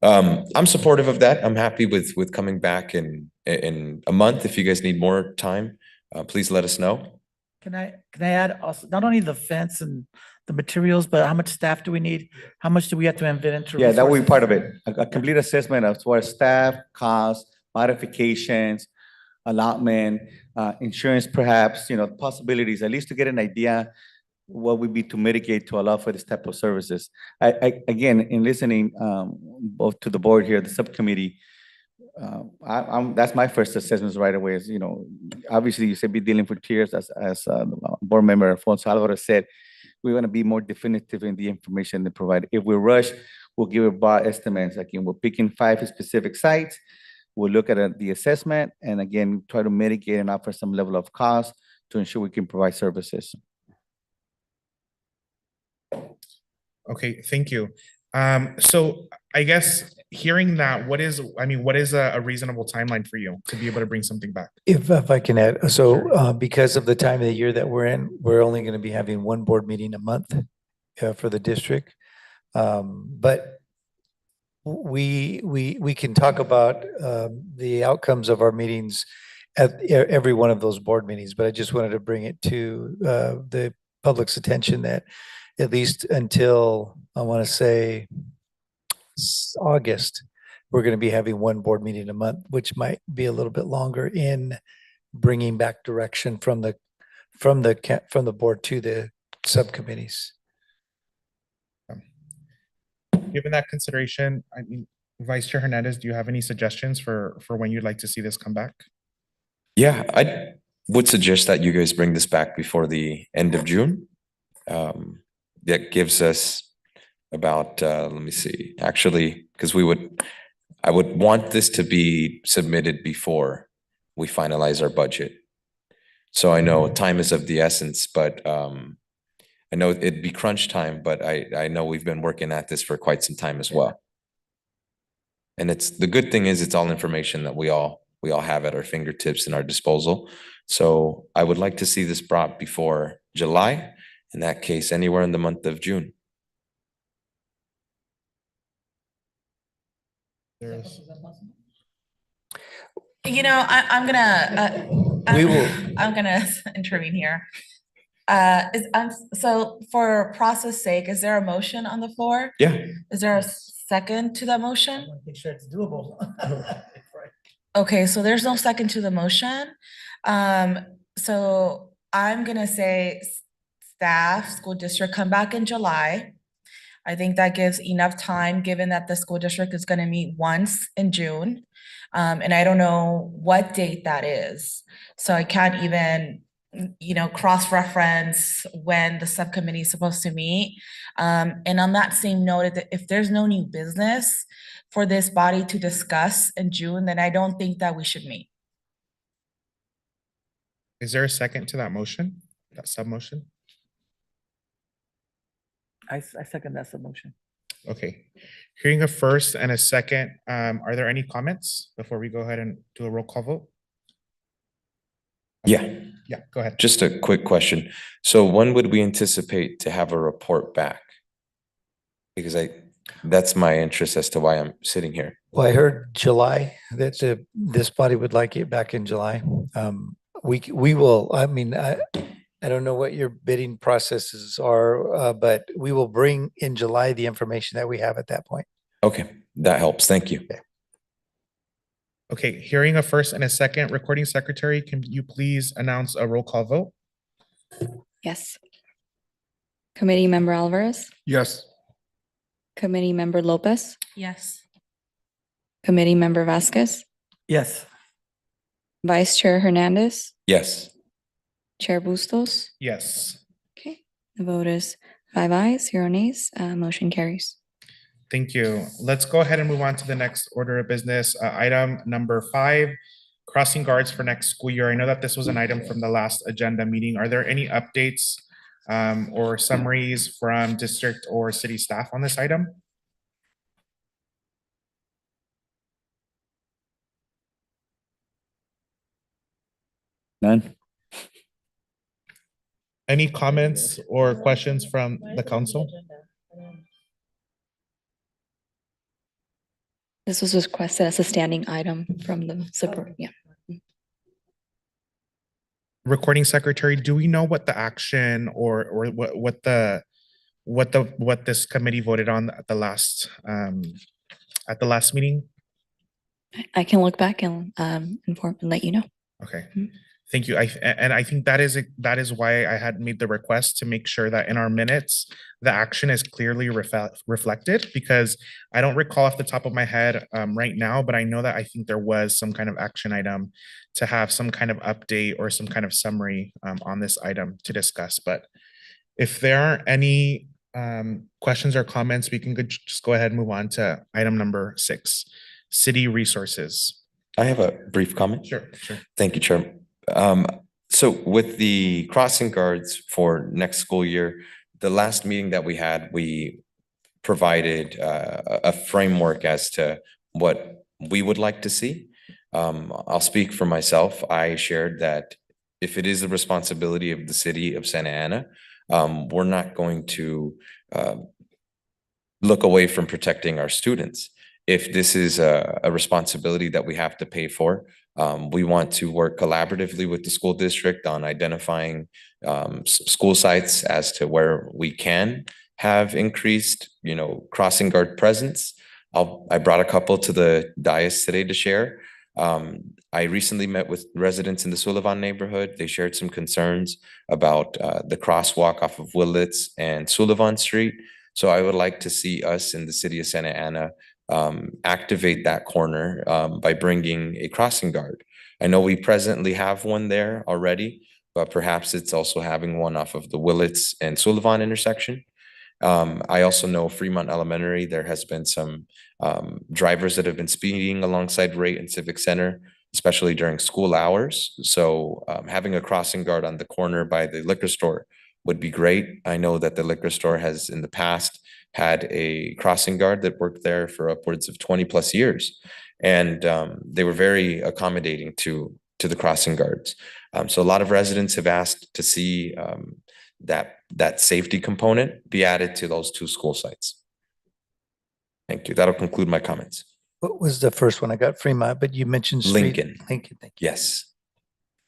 Speaker 8: I'm supportive of that. I'm happy with coming back in a month. If you guys need more time, please let us know.
Speaker 3: Can I add also, not only the fence and the materials, but how much staff do we need? How much do we have to invest into?
Speaker 5: Yeah, that will be part of it. A complete assessment of our staff, costs, modifications, allotment, insurance, perhaps, possibilities, at least to get an idea what would be to mitigate to allow for this type of services. Again, in listening both to the board here, the subcommittee, that's my first assessment right away is, obviously you said be dealing with tiers as board member Alfonso Alvarez said, we want to be more definitive in the information they provide. If we rush, we'll give a broad estimates. Like, we're picking 5 specific sites. We'll look at the assessment and again, try to mitigate and offer some level of cost to ensure we can provide services.
Speaker 1: Okay, thank you. So I guess hearing that, what is a reasonable timeline for you to be able to bring something back?
Speaker 10: If I can add,
Speaker 1: Sure.
Speaker 10: so because of the time of the year that we're in, we're only going to be having one board meeting a month for the district. But we can talk about the outcomes of our meetings at every one of those board meetings, but I just wanted to bring it to the public's attention that at least until, I want to say, August, we're going to be having one board meeting a month, which might be a little bit longer in bringing back direction from the board to the subcommittees.
Speaker 1: Given that consideration, Vice Chair Hernandez, do you have any suggestions for when you'd like to see this come back?
Speaker 8: Yeah, I would suggest that you guys bring this back before the end of June. That gives us about, let me see, actually, because I would want this to be submitted before we finalize our budget. So I know time is of the essence, but I know it'd be crunch time, but I know we've been working at this for quite some time as well. And the good thing is it's all information that we all have at our fingertips and our disposal. So I would like to see this brought before July. In that case, anywhere in the month of June.
Speaker 4: I'm gonna,
Speaker 10: We will-
Speaker 4: I'm gonna intervene here. So for process sake, is there a motion on the floor?
Speaker 8: Yeah.
Speaker 4: Is there a second to that motion?
Speaker 3: Make sure it's doable.
Speaker 4: Okay, so there's no second to the motion. So I'm gonna say staff, school district, come back in July. I think that gives enough time, given that the school district is gonna meet once in June. And I don't know what date that is. So I can't even, cross-reference when the subcommittee is supposed to meet. And on that same note, if there's no new business for this body to discuss in June, then I don't think that we should meet.
Speaker 1: Is there a second to that motion, that sub-motion?
Speaker 3: I second that submotion.
Speaker 1: Okay, hearing a first and a second, are there any comments before we go ahead and do a roll call vote?
Speaker 8: Yeah,
Speaker 1: Yeah, go ahead.
Speaker 8: just a quick question. So when would we anticipate to have a report back? Because that's my interest as to why I'm sitting here.
Speaker 10: Well, I heard July, that this body would like it back in July. We will, I don't know what your bidding processes are, but we will bring in July the information that we have at that point.
Speaker 8: Okay, that helps. Thank you.
Speaker 1: Okay, hearing a first and a second, recording secretary, can you please announce a roll call vote?
Speaker 2: Yes. Committee Member Alvarez,
Speaker 9: Yes.
Speaker 2: Committee Member Lopez,
Speaker 4: Yes.
Speaker 2: Committee Member Vasquez,
Speaker 3: Yes.
Speaker 2: Vice Chair Hernandez,
Speaker 8: Yes.
Speaker 2: Chair Bustos.
Speaker 1: Yes,
Speaker 2: Okay, the vote is 5 ayes, 0 nays. Motion carries.
Speaker 1: thank you. Let's go ahead and move on to the next order of business. Item number 5, crossing guards for next school year. I know that this was an item from the last agenda meeting. Are there any updates or summaries from district or city staff on this item?
Speaker 5: None?
Speaker 1: Any comments or questions from the council?
Speaker 2: This was requested as a standing item from the super, yeah.
Speaker 1: Recording secretary, do we know what the action or what this committee voted on at the last meeting?
Speaker 2: I can look back and inform and let you know.
Speaker 1: Okay, Thank you. And I think that is why I had made the request to make sure that in our minutes, the action is clearly reflected, because I don't recall off the top of my head right now, but I know that I think there was some kind of action item to have some kind of update or some kind of summary on this item to discuss. But if there aren't any questions or comments, we can just go ahead and move on to item number 6, city resources.
Speaker 8: I have a brief comment.
Speaker 1: Sure, sure.
Speaker 8: Thank you, Chair. So with the crossing guards for next school year, the last meeting that we had, we provided a framework as to what we would like to see. I'll speak for myself. I shared that if it is the responsibility of the city of Santa Ana, we're not going to look away from protecting our students. If this is a responsibility that we have to pay for, we want to work collaboratively with the school district on identifying school sites as to where we can have increased, crossing guard presence. I brought a couple to the dais today to share. I recently met with residents in the Sullivan neighborhood. They shared some concerns about the crosswalk off of Willits and Sullivan Street. So I would like to see us in the city of Santa Ana activate that corner by bringing a crossing guard. I know we presently have one there already, but perhaps it's also having one off of the Willits and Sullivan intersection. I also know Fremont Elementary, there has been some drivers that have been speeding alongside Rate and Civic Center, especially during school hours. So having a crossing guard on the corner by the liquor store would be great. I know that the liquor store has in the past had a crossing guard that worked there for upwards of 20+ years. And they were very accommodating to the crossing guards. So a lot of residents have asked to see that safety component be added to those 2 school sites. Thank you. That'll conclude my comments.
Speaker 10: What was the first one? I got Fremont, but you mentioned street.
Speaker 8: Lincoln.
Speaker 10: Lincoln, thank you.
Speaker 8: Yes.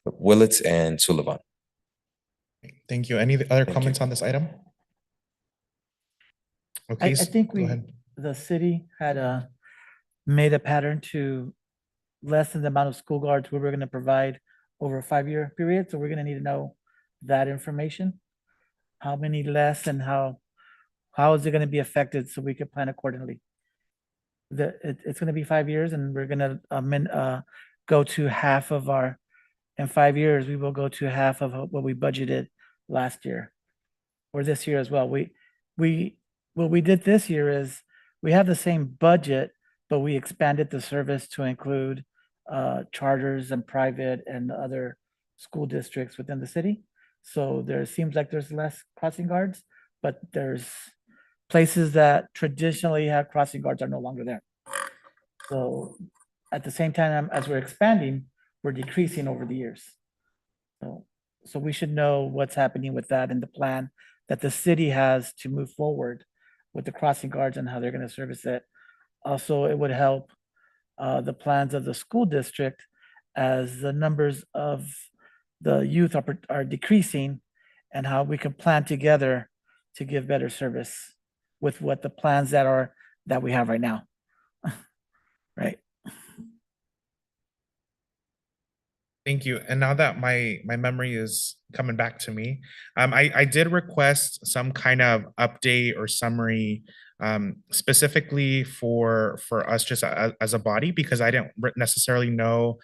Speaker 8: Willits and Sullivan.
Speaker 1: Thank you. Any other
Speaker 8: you.
Speaker 1: comments on this item? Okay,
Speaker 3: I think
Speaker 1: go ahead.
Speaker 3: the city had made a pattern to lessen the amount of school guards we were going to provide over a 5-year period. So we're going to need to know that information. How many less and how is it going to be affected so we can plan accordingly? It's going to be 5 years, and we're going to go to half of our, in 5 years, we will go to half of what we budgeted last year or this year as well. What we did this year is we have the same budget, but we expanded the service to include charters and private and other school districts within the city. So there seems like there's less crossing guards, but there's places that traditionally have crossing guards are no longer there. So at the same time as we're expanding, we're decreasing over the years. So we should know what's happening with that and the plan that the city has to move forward with the crossing guards and how they're going to service it. Also, it would help the plans of the school district as the numbers of the youth are decreasing, and how we can plan together to give better service with what the plans that we have right now. Right.
Speaker 1: Thank you. And now that my memory is coming back to me, I did request some kind of update or summary specifically for us just as a body, because I didn't necessarily know.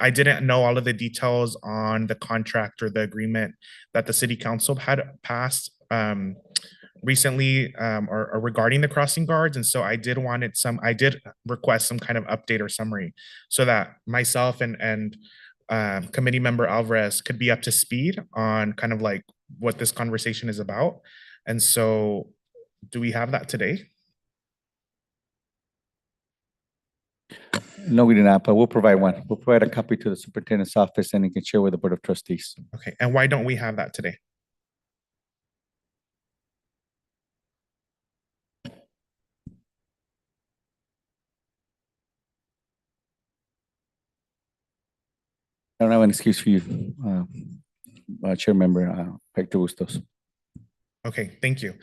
Speaker 1: I didn't know all of the details on the contract or the agreement that the city council had passed recently or regarding the crossing guards. And so I did request some kind of update or summary so that myself and committee member Alvarez could be up to speed on kind of like what this conversation is about. And so do we have that today?
Speaker 5: No, we do not, but we'll provide one. We'll provide a copy to the superintendent's office and he can share with the Board of Trustees.
Speaker 1: Okay, and why don't we have that today?
Speaker 5: I don't have an excuse for you, Chair Member Hector Bustos.
Speaker 1: Okay, thank you.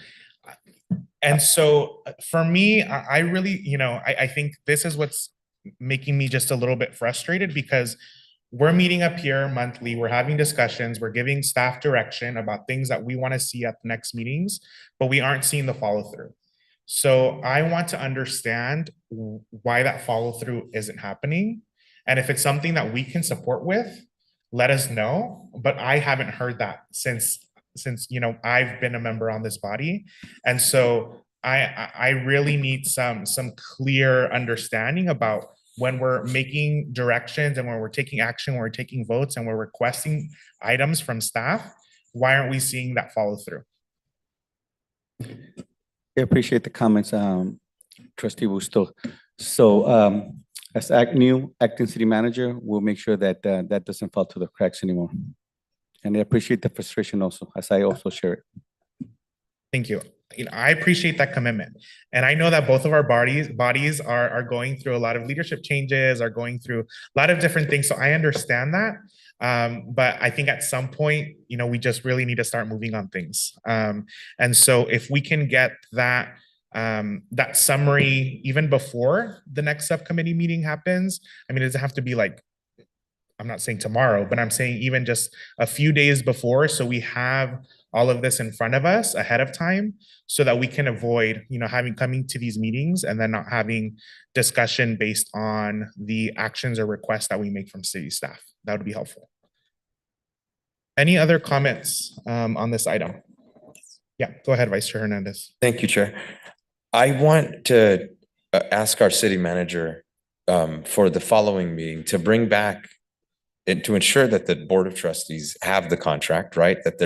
Speaker 1: And so for me, I really, I think this is what's making me just a little bit frustrated, because we're meeting up here monthly, we're having discussions, we're giving staff direction about things that we want to see at the next meetings, but we aren't seeing the follow through. So I want to understand why that follow through isn't happening. And if it's something that we can support with, let us know. But I haven't heard that since I've been a member on this body. And so I really need some clear understanding about when we're making directions and when we're taking action, when we're taking votes and we're requesting items from staff, why aren't we seeing that follow through?
Speaker 5: I appreciate the comments, Trustee Busto. So as new acting city manager, we'll make sure that that doesn't fall through the cracks anymore. And I appreciate the frustration also, as I also share it.
Speaker 1: Thank you. I appreciate that commitment. And I know that both of our bodies are going through a lot of leadership changes, are going through a lot of different things. So I understand that. But I think at some point, we just really need to start moving on things. And so if we can get that summary even before the next subcommittee meeting happens, I mean, it doesn't have to be like, I'm not saying tomorrow, but I'm saying even just a few days before, so we have all of this in front of us ahead of time so that we can avoid, coming to these meetings and then not having discussion based on the actions or requests that we make from city staff. That would be helpful. Any other comments on this item? Yeah, go ahead, Vice Chair Hernandez.
Speaker 8: Thank you, Chair. I want to ask our city manager for the following meeting to bring back and to ensure that the Board of Trustees have the contract, right? That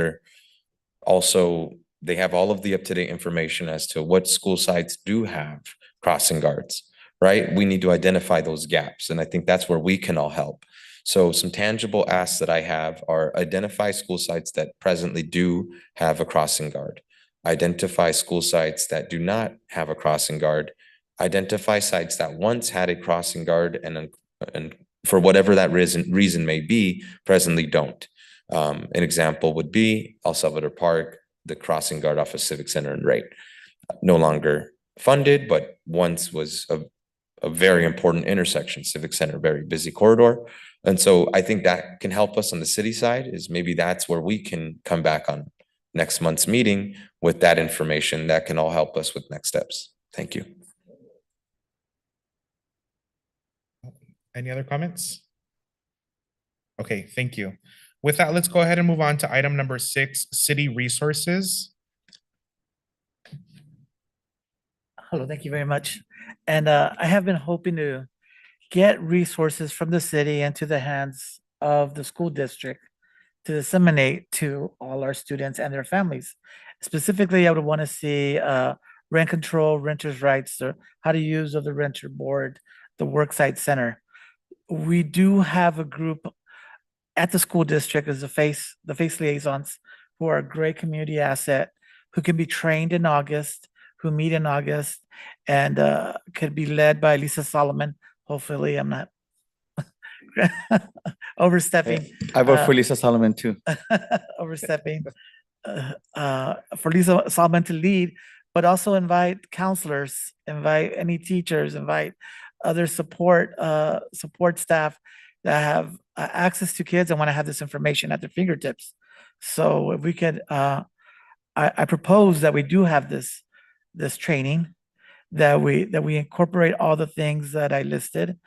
Speaker 8: they have all of the up-to-date information as to what school sites do have crossing guards, right? We need to identify those gaps. And I think that's where we can all help. So some tangible asks that I have are identify school sites that presently do have a crossing guard, identify school sites that do not have a crossing guard, identify sites that once had a crossing guard and for whatever that reason may be, presently don't. An example would be El Salvador Park, the crossing guard off of Civic Center and Rate. No longer funded, but once was a very important intersection, Civic Center, very busy corridor. And so I think that can help us on the city side, is maybe that's where we can come back on next month's meeting with that information that can all help us with next steps. Thank you.
Speaker 1: Any other comments? Okay, thank you. With that, let's go ahead and move on to item number 6, city resources.
Speaker 3: Hello, thank you very much. And I have been hoping to get resources from the city into the hands of the school district to disseminate to all our students and their families. Specifically, I would want to see rent control, renters' rights, or how to use of the renter board, the worksite center. We do have a group at the school district as the face liaisons who are a great community asset, who can be trained in August, who meet in August, and could be led by Lisa Solomon. Hopefully, I'm not overstepping.
Speaker 5: I vote for Lisa Solomon too.
Speaker 3: Overstepping for Lisa Solomon to lead, but also invite counselors, invite any teachers, invite other support staff that have access to kids and want to have this information at their fingertips. So if we could, I propose that we do have this training, that we incorporate all the things that I listed,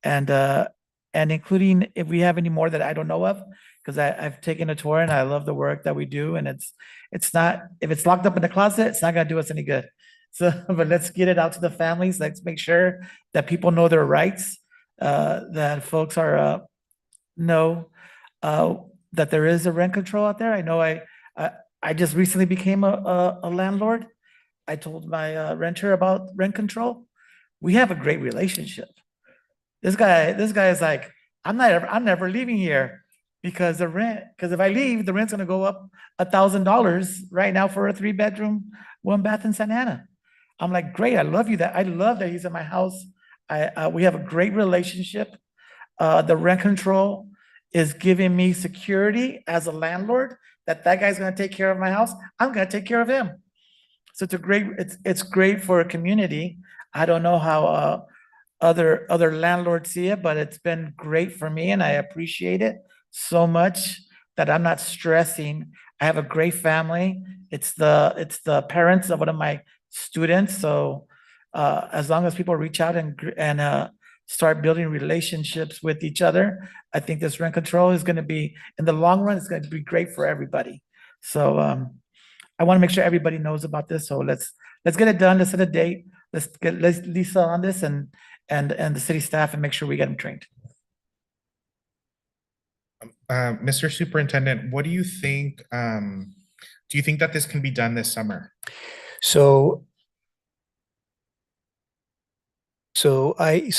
Speaker 3: and including if we have any more that I don't know of, because I've taken a tour and I love the work that we do, and it's not, if it's locked up in the closet, it's not gonna do us any good. So, but let's get it out to the families. Let's make sure that people know their rights, that folks know that there is a rent control out there. I know I just recently became a landlord. I told my renter about rent control. We have a great relationship. This guy is like, I'm never leaving here because if I leave, the rent's gonna go up $1,000 right now for a 3-bedroom, 1-bath in Santa Ana. I'm like, great, I love that he's in my house. We have a great relationship. The rent control is giving me security as a landlord that guy's gonna take care of my house. I'm gonna take care of him. So it's great for a community. I don't know how other landlords see it, but it's been great for me and I appreciate it so much that I'm not stressing. I have a great family. It's the parents of one of my students. So as long as people reach out and start building relationships with each other, I think this rent control is going to be, in the long run, it's going to be great for everybody. So I want to make sure everybody knows about this. So let's get it done. Let's set a date. Let's get Lisa on this and the city staff and make sure we get them trained.
Speaker 1: Mr. Superintendent, what do you think? Do you think that this can be done this summer?
Speaker 10: So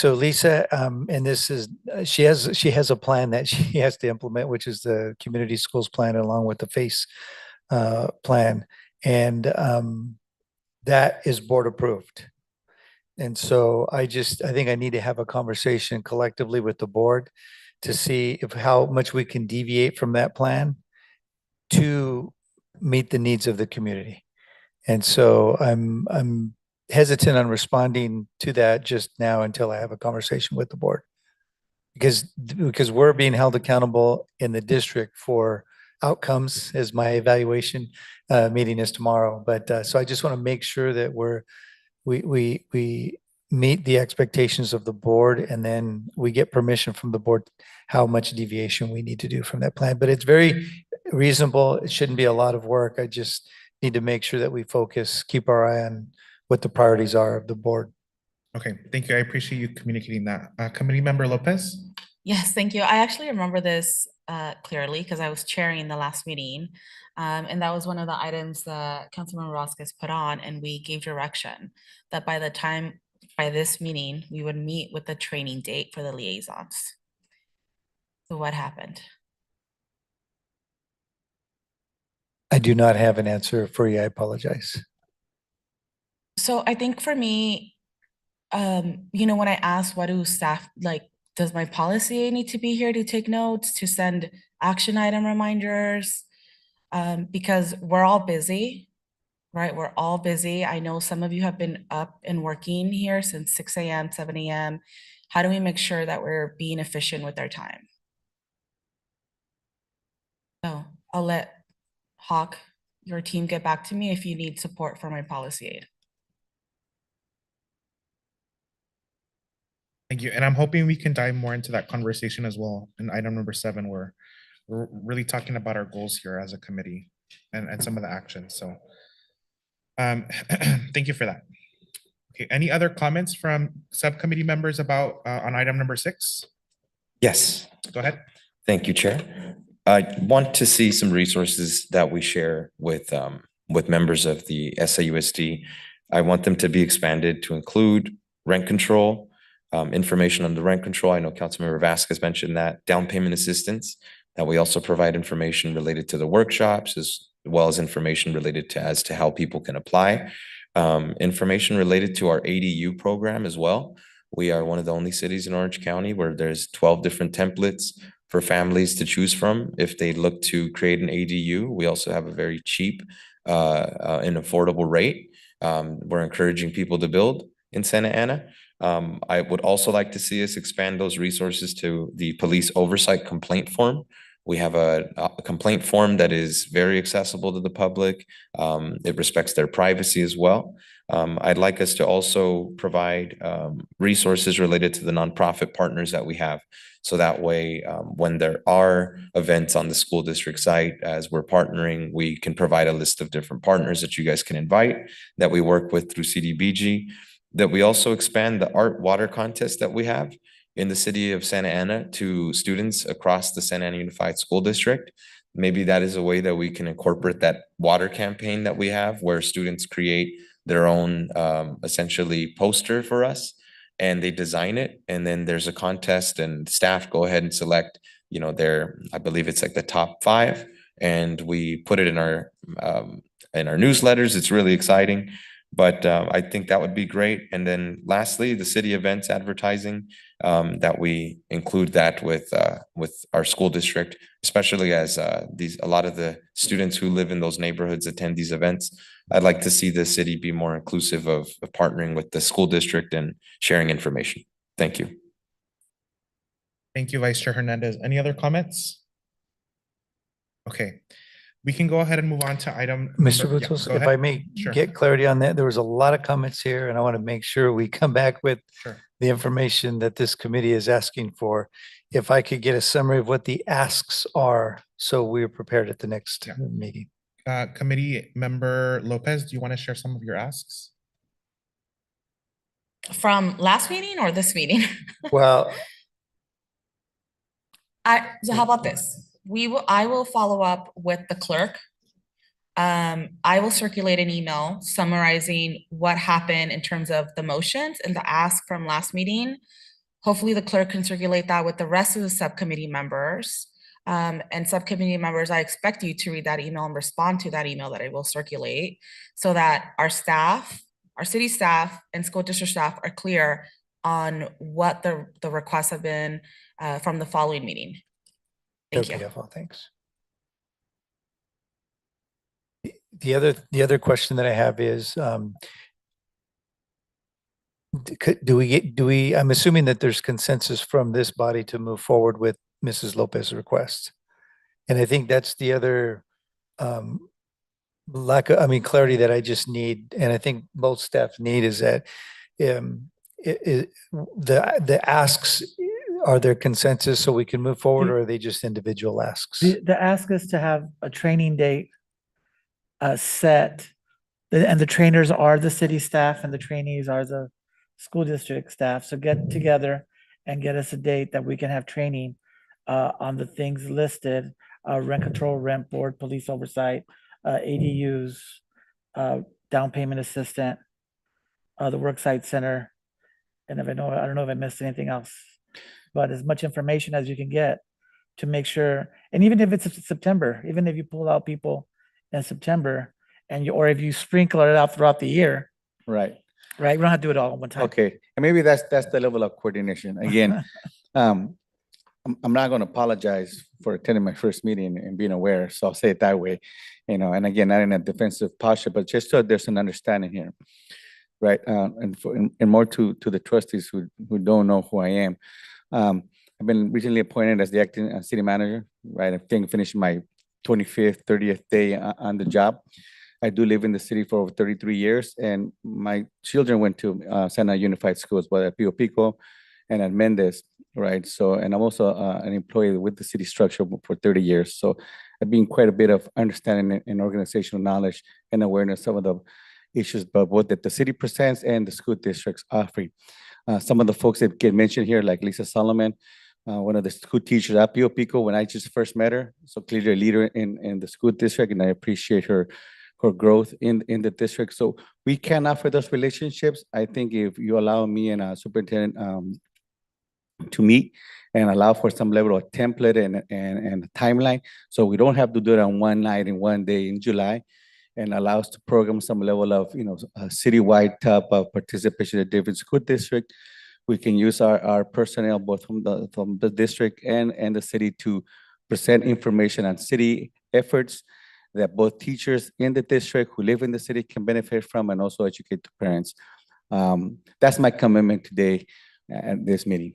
Speaker 10: Lisa, and this is, she has a plan that she has to implement, which is the community schools plan along with the FACE plan. And that is board approved. And so I think I need to have a conversation collectively with the board to see how much we can deviate from that plan to meet the needs of the community. And so I'm hesitant on responding to that just now until I have a conversation with the board. Because we're being held accountable in the district for outcomes, as my evaluation meeting is tomorrow. But so I just want to make sure that we meet the expectations of the board, and then we get permission from the board how much deviation we need to do from that plan. But it's very reasonable. It shouldn't be a lot of work. I just need to make sure that we focus, keep our eye on what the priorities are of the board.
Speaker 1: Okay, thank you. I appreciate you communicating that. Committee Member Lopez?
Speaker 4: Yes, thank you. I actually remember this clearly because I was chairing the last meeting. And that was one of the items that Councilmember Vasquez put on, and we gave direction that by this meeting, we would meet with the training date for the liaisons. So what happened?
Speaker 10: I do not have an answer for you. I apologize.
Speaker 4: So I think for me, when I asked what do staff, like, does my policy need to be here to take notes, to send action item reminders? Because we're all busy, right? We're all busy. I know some of you have been up and working here since 6 a.m., 7 a.m. How do we make sure that we're being efficient with our time? So I'll let Hawk, your team, get back to me if you need support for my policy aid.
Speaker 1: Thank you. And I'm hoping we can dive more into that conversation as well in item number 7, where we're really talking about our goals here as a committee and some of the actions. So thank you for that. Okay, any other comments from subcommittee members about on item number 6?
Speaker 8: Yes.
Speaker 1: Go ahead.
Speaker 8: Thank you, Chair. I want to see some resources that we share with members of the SAUSD. I want them to be expanded to include rent control, information on the rent control. I know Councilmember Vasquez mentioned that, down payment assistance, that we also provide information related to the workshops as well as information related to how people can apply. Information related to our ADU program as well. We are one of the only cities in Orange County where there's 12 different templates for families to choose from if they look to create an ADU. We also have a very cheap and affordable rate. We're encouraging people to build in Santa Ana. I would also like to see us expand those resources to the police oversight complaint form. We have a complaint form that is very accessible to the public. It respects their privacy as well. I'd like us to also provide resources related to the nonprofit partners that we have. So that way, when there are events on the school district site, as we're partnering, we can provide a list of different partners that you guys can invite, that we work with through CDBG, that we also expand the art water contest that we have in the city of Santa Ana to students across the Santa Ana Unified School District. Maybe that is a way that we can incorporate that water campaign that we have, where students create their own essentially poster for us and they design it. And then there's a contest and staff go ahead and select, I believe it's like the top 5, and we put it in our newsletters. It's really exciting. But I think that would be great. And then lastly, the city events advertising, that we include that with our school district, especially as a lot of the students who live in those neighborhoods attend these events. I'd like to see the city be more inclusive of partnering with the school district and sharing information. Thank you.
Speaker 1: Thank you, Vice Chair Hernandez. Any other comments? Okay, we can go ahead and move on to item.
Speaker 10: Mr.
Speaker 1: number- yeah,
Speaker 10: Butos,
Speaker 1: go
Speaker 10: if
Speaker 1: ahead.
Speaker 10: I may
Speaker 1: Sure.
Speaker 10: get clarity on that, there was a lot of comments here and I want to make sure we come back with
Speaker 1: Sure.
Speaker 10: the information that this committee is asking for. If I could get a summary of what the asks are, so we're prepared at the next
Speaker 1: Yeah.
Speaker 10: meeting.
Speaker 1: Committee Member Lopez, do you want to share some of your asks?
Speaker 4: From last meeting or this meeting?
Speaker 10: Well,
Speaker 4: So how about this? I will follow up with the clerk. I will circulate an email summarizing what happened in terms of the motions and the ask from last meeting. Hopefully the clerk can circulate that with the rest of the subcommittee members. And subcommittee members, I expect you to read that email and respond to that email that I will circulate so that our staff, our city staff and school district staff are clear on what the requests have been from the following meeting. Thank
Speaker 10: okay,
Speaker 4: you.
Speaker 10: thanks. The other question that I have is, I'm assuming that there's consensus from this body to move forward with Mrs. Lopez's request. And I think that's the other clarity that I just need, and I think both staff need, is that the asks, are there consensus so we can move forward, or are they just individual asks?
Speaker 3: The ask is to have a training date set, and the trainers are the city staff and the trainees are the school district staff. So get together and get us a date that we can have training on the things listed, rent control, rent board, police oversight, ADUs, down payment assistant, the worksite center. And I don't know if I missed anything else, but as much information as you can get to make sure, and even if it's September, even if you pull out people in September or if you sprinkle it out throughout the year,
Speaker 5: Right.
Speaker 3: right? We don't have to do it all at one time.
Speaker 5: Okay, and maybe that's the level of coordination. Again, I'm not gonna apologize for attending my first meeting and being aware, so I'll say it that way. And again, not in a defensive posture, but just so there's an understanding here. Right, and more to the trustees who don't know who I am. I've been recently appointed as the acting city manager, right? I think finishing my 25th, 30th day on the job. I do live in the city for over 33 years, and my children went to Santa Unified Schools, both at Pio Pico and at Mendez, right? So, and I'm also an employee with the city structure for 30 years. So I've been quite a bit of understanding and organizational knowledge and awareness of the issues, but both that the city presents and the school districts offer. Some of the folks that get mentioned here, like Lisa Solomon, one of the school teachers at Pio Pico when I just first met her. So clearly a leader in the school district, and I appreciate her growth in the district. So we can offer those relationships. I think if you allow me and superintendent to meet and allow for some level of template and a timeline, so we don't have to do it on one night and one day in July, and allow us to program some level of, a citywide type of participation in different school district. We can use our personnel, both from the district and the city, to present information on city efforts that both teachers in the district who live in the city can benefit from, and also educate the parents. That's my commitment today at this meeting.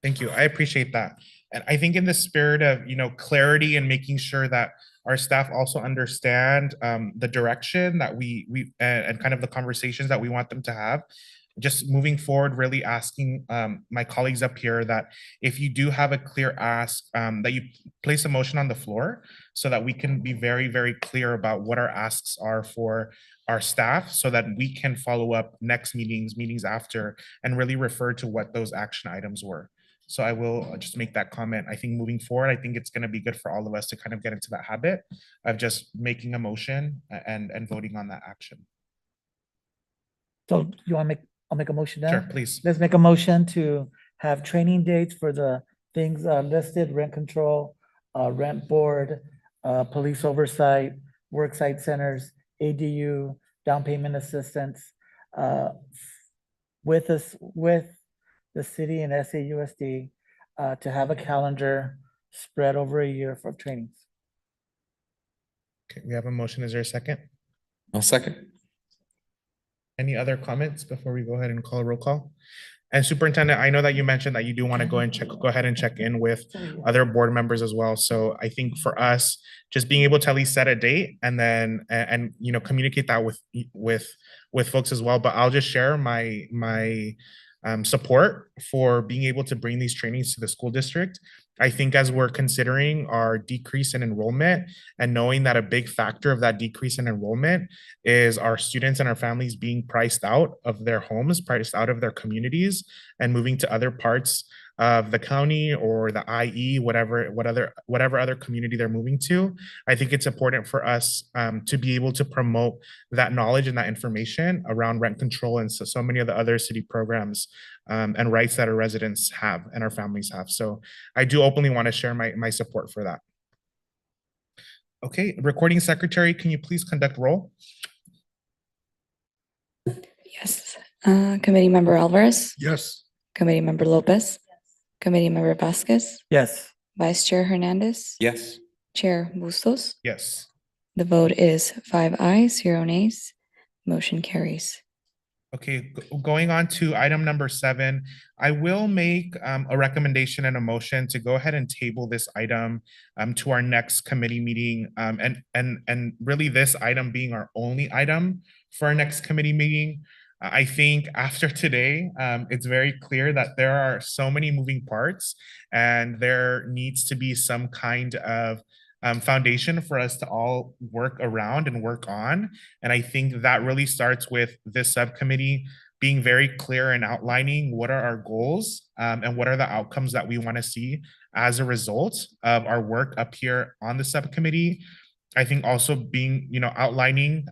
Speaker 1: Thank you. I appreciate that. And I think in the spirit of, clarity and making sure that our staff also understand the direction that we and kind of the conversations that we want them to have, just moving forward, really asking my colleagues up here that if you do have a clear ask, that you place a motion on the floor so that we can be very, very clear about what our asks are for our staff, so that we can follow up next meetings after, and really refer to what those action items were. So I will just make that comment. I think moving forward, I think it's going to be good for all of us to kind of get into that habit of just making a motion and voting on that action.
Speaker 3: So I'll make a motion now?
Speaker 1: Sure, please.
Speaker 3: Let's make a motion to have training dates for the things listed: rent control, rent board, police oversight, worksite centers, ADU, down payment assistance, with the city and SAUSD to have a calendar spread over a year for trainings.
Speaker 1: Okay, we have a motion. Is there a second?
Speaker 8: I'll second.
Speaker 1: Any other comments before we go ahead and call a roll call? And Superintendent, I know that you mentioned that you do want to go ahead and check in with other board members as well. So I think for us, just being able to at least set a date and then, and, you know, communicate that with folks as well. But I'll just share my support for being able to bring these trainings to the school district. I think as we're considering our decrease in enrollment and knowing that a big factor of that decrease in enrollment is our students and our families being priced out of their homes, priced out of their communities, and moving to other parts of the county or the IE, whatever other community they're moving to. I think it's important for us to be able to promote that knowledge and that information around rent control and so many of the other city programs and rights that our residents have and our families have. So I do openly want to share my support for that. Okay, recording secretary, can you please conduct roll?
Speaker 2: Yes. Committee Member Alvarez,
Speaker 9: Yes.
Speaker 2: Committee Member Lopez, Committee Member Vasquez,
Speaker 3: Yes.
Speaker 2: Vice Chair Hernandez,
Speaker 8: Yes.
Speaker 2: Chair Bustos.
Speaker 1: Yes.
Speaker 2: The vote is 5 ayes, 0 nays. Motion carries.
Speaker 1: Okay, going on to item number 7, I will make a recommendation and a motion to go ahead and table this item to our next committee meeting. And really this item being our only item for our next committee meeting. I think after today, it's very clear that there are so many moving parts and there needs to be some kind of foundation for us to all work around and work on. And I think that really starts with this subcommittee being very clear and outlining what are our goals and what are the outcomes that we want to see as a result of our work up here on the subcommittee. I think also being, you know, outlining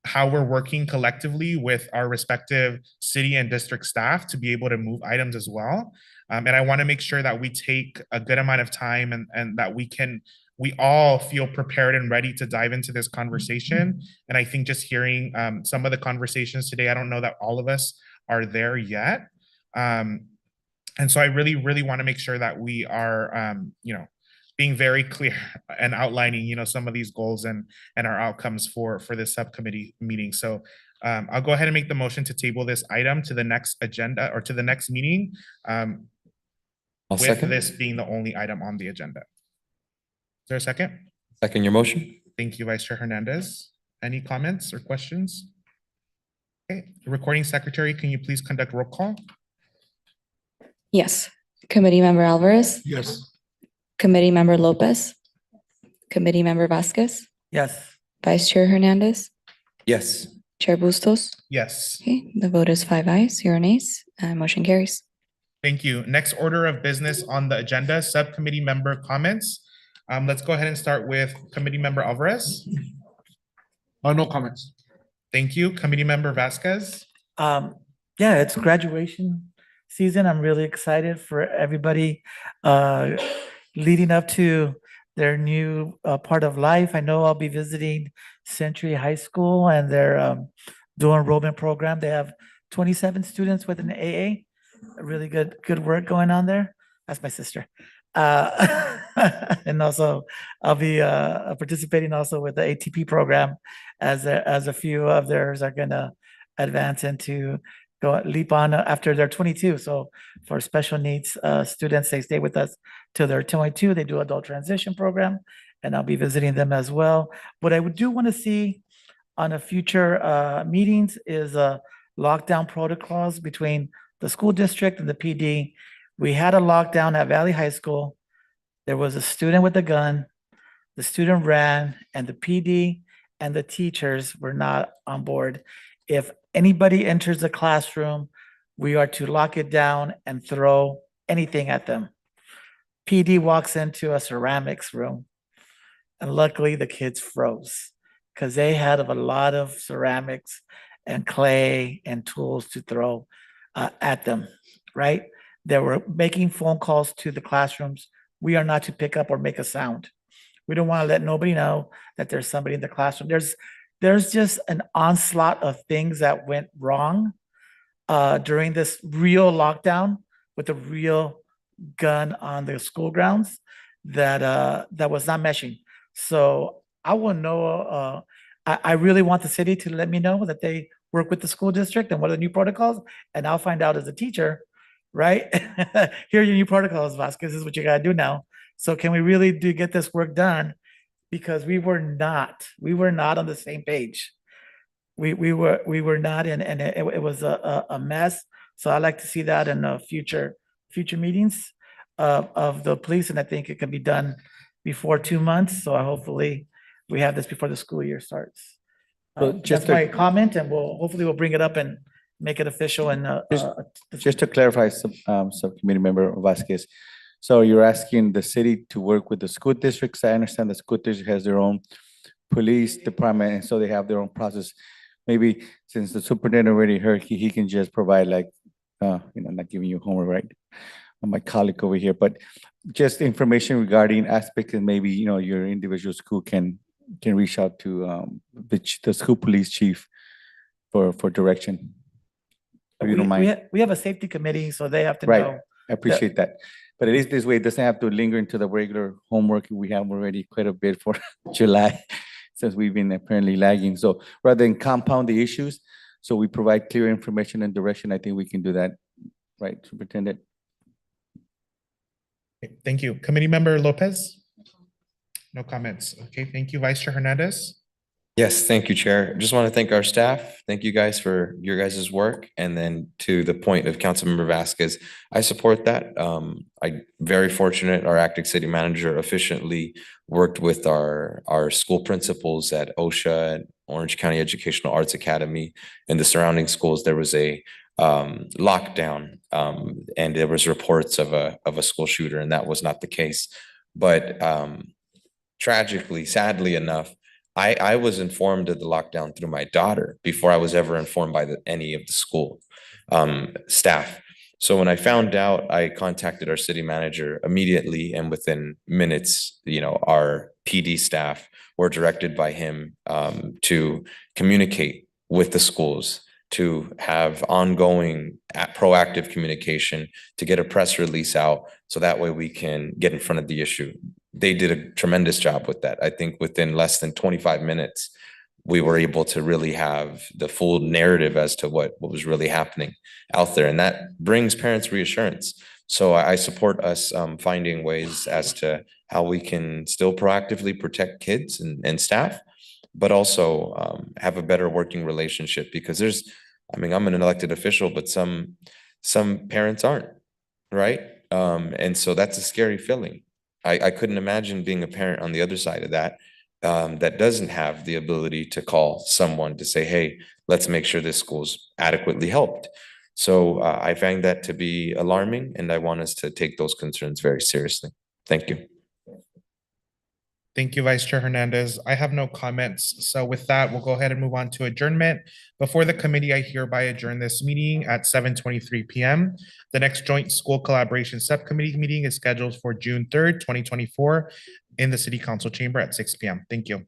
Speaker 1: how we're working collectively with our respective city and district staff to be able to move items as well. And I want to make sure that we take a good amount of time and that we all feel prepared and ready to dive into this conversation. And I think just hearing some of the conversations today, I don't know that all of us are there yet. And so I really, really want to make sure that we are, you know, being very clear and outlining, you know, some of these goals and our outcomes for this subcommittee meeting. So I'll go ahead and make the motion to table this item to the next agenda or to the next meeting.
Speaker 8: I'll
Speaker 1: With
Speaker 8: second.
Speaker 1: this being the only item on the agenda. Is there a second?
Speaker 8: Second your motion?
Speaker 1: Thank you, Vice Chair Hernandez. Any comments or questions? Okay, recording secretary, can you please conduct roll call?
Speaker 2: Yes. Committee Member Alvarez,
Speaker 9: Yes.
Speaker 2: Committee Member Lopez, Committee Member Vasquez,
Speaker 3: Yes.
Speaker 2: Vice Chair Hernandez,
Speaker 8: Yes.
Speaker 2: Chair Bustos.
Speaker 1: Yes.
Speaker 2: Okay, the vote is 5 ayes, 0 nays. Motion carries.
Speaker 1: Thank you. Next order of business on the agenda, subcommittee member comments. Let's go ahead and start with Committee Member Alvarez.
Speaker 9: No comments.
Speaker 1: Thank you. Committee Member Vasquez.
Speaker 3: Yeah, it's graduation season. I'm really excited for everybody leading up to their new part of life. I know I'll be visiting Century High School and their dual enrollment program. They have 27 students with an AA. Really good work going on there. That's my sister. And also I'll be participating also with the ATP program as a few of theirs are gonna advance into leap on after they're 22. So for special needs students, they stay with us till they're 22. They do adult transition program, and I'll be visiting them as well. What I do want to see on a future meetings is lockdown protocols between the school district and the PD. We had a lockdown at Valley High School. There was a student with a gun. The student ran, and the PD and the teachers were not on board. If anybody enters the classroom, we are to lock it down and throw anything at them. PD walks into a ceramics room, and luckily the kids froze because they had a lot of ceramics and clay and tools to throw at them, right? They were making phone calls to the classrooms. We are not to pick up or make a sound. We don't want to let nobody know that there's somebody in the classroom. There's just an onslaught of things that went wrong during this real lockdown with a real gun on the school grounds that was not meshing. So I will know I really want the city to let me know that they work with the school district and what are the new protocols, and I'll find out as a teacher, right? Here are your new protocols, Vasquez, this is what you gotta do now. So can we really get this work done? Because we were not on the same page. We were not, and it was a mess. So I like to see that in future meetings of the police, and I think it can be done before 2 months. So hopefully we have this before the school year starts.
Speaker 5: So
Speaker 3: That's
Speaker 5: just to-
Speaker 3: my comment, and hopefully we'll bring it up and make it official and
Speaker 5: Just to clarify, Subcommittee Member Vasquez, so you're asking the city to work with the school districts? I understand the school district has their own police department, and so they have their own process. Maybe since the superintendent already heard, he can just provide like, not giving you homework, right? My colleague over here, but just information regarding aspects, and maybe, your individual school can reach out to the school police chief for direction. If you don't mind.
Speaker 3: We have a safety committee, so they have to
Speaker 5: Right.
Speaker 3: know.
Speaker 5: I appreciate that. But at least this way, it doesn't have to linger into the regular homework. We have already quite a bit for July, since we've been apparently lagging. So rather than compound the issues, so we provide clear information and direction, I think we can do that. Right, Superintendent?
Speaker 1: Okay, thank you. Committee Member Lopez? No comments. Okay, thank you. Vice Chair Hernandez?
Speaker 8: Yes, thank you, Chair. Just want to thank our staff. Thank you guys for your guys' work. And then to the point of Councilmember Vasquez, I support that. I'm very fortunate our acting city manager efficiently worked with our school principals at OSHA and Orange County Educational Arts Academy and the surrounding schools. There was a lockdown and there was reports of a school shooter, and that was not the case. But tragically, sadly enough, I was informed of the lockdown through my daughter before I was ever informed by any of the school staff. So when I found out, I contacted our city manager immediately, and within minutes, our PD staff were directed by him to communicate with the schools, to have ongoing proactive communication, to get a press release out, so that way we can get in front of the issue. They did a tremendous job with that. I think within less than 25 minutes, we were able to really have the full narrative as to what was really happening out there. And that brings parents reassurance. So I support us finding ways as to how we can still proactively protect kids and staff, but also have a better working relationship, because I'm an elected official, but some parents aren't, right? And so that's a scary feeling. I couldn't imagine being a parent on the other side of that, that doesn't have the ability to call someone to say, hey, let's make sure this school's adequately helped. So I find that to be alarming, and I want us to take those concerns very seriously. Thank you.
Speaker 1: Thank you, Vice Chair Hernandez. I have no comments. So with that, we'll go ahead and move on to adjournment. Before the committee, I hereby adjourn this meeting at 7:23 p.m. The next joint school collaboration subcommittee meeting is scheduled for June 3rd, 2024 in the City Council chamber at 6 p.m. Thank you.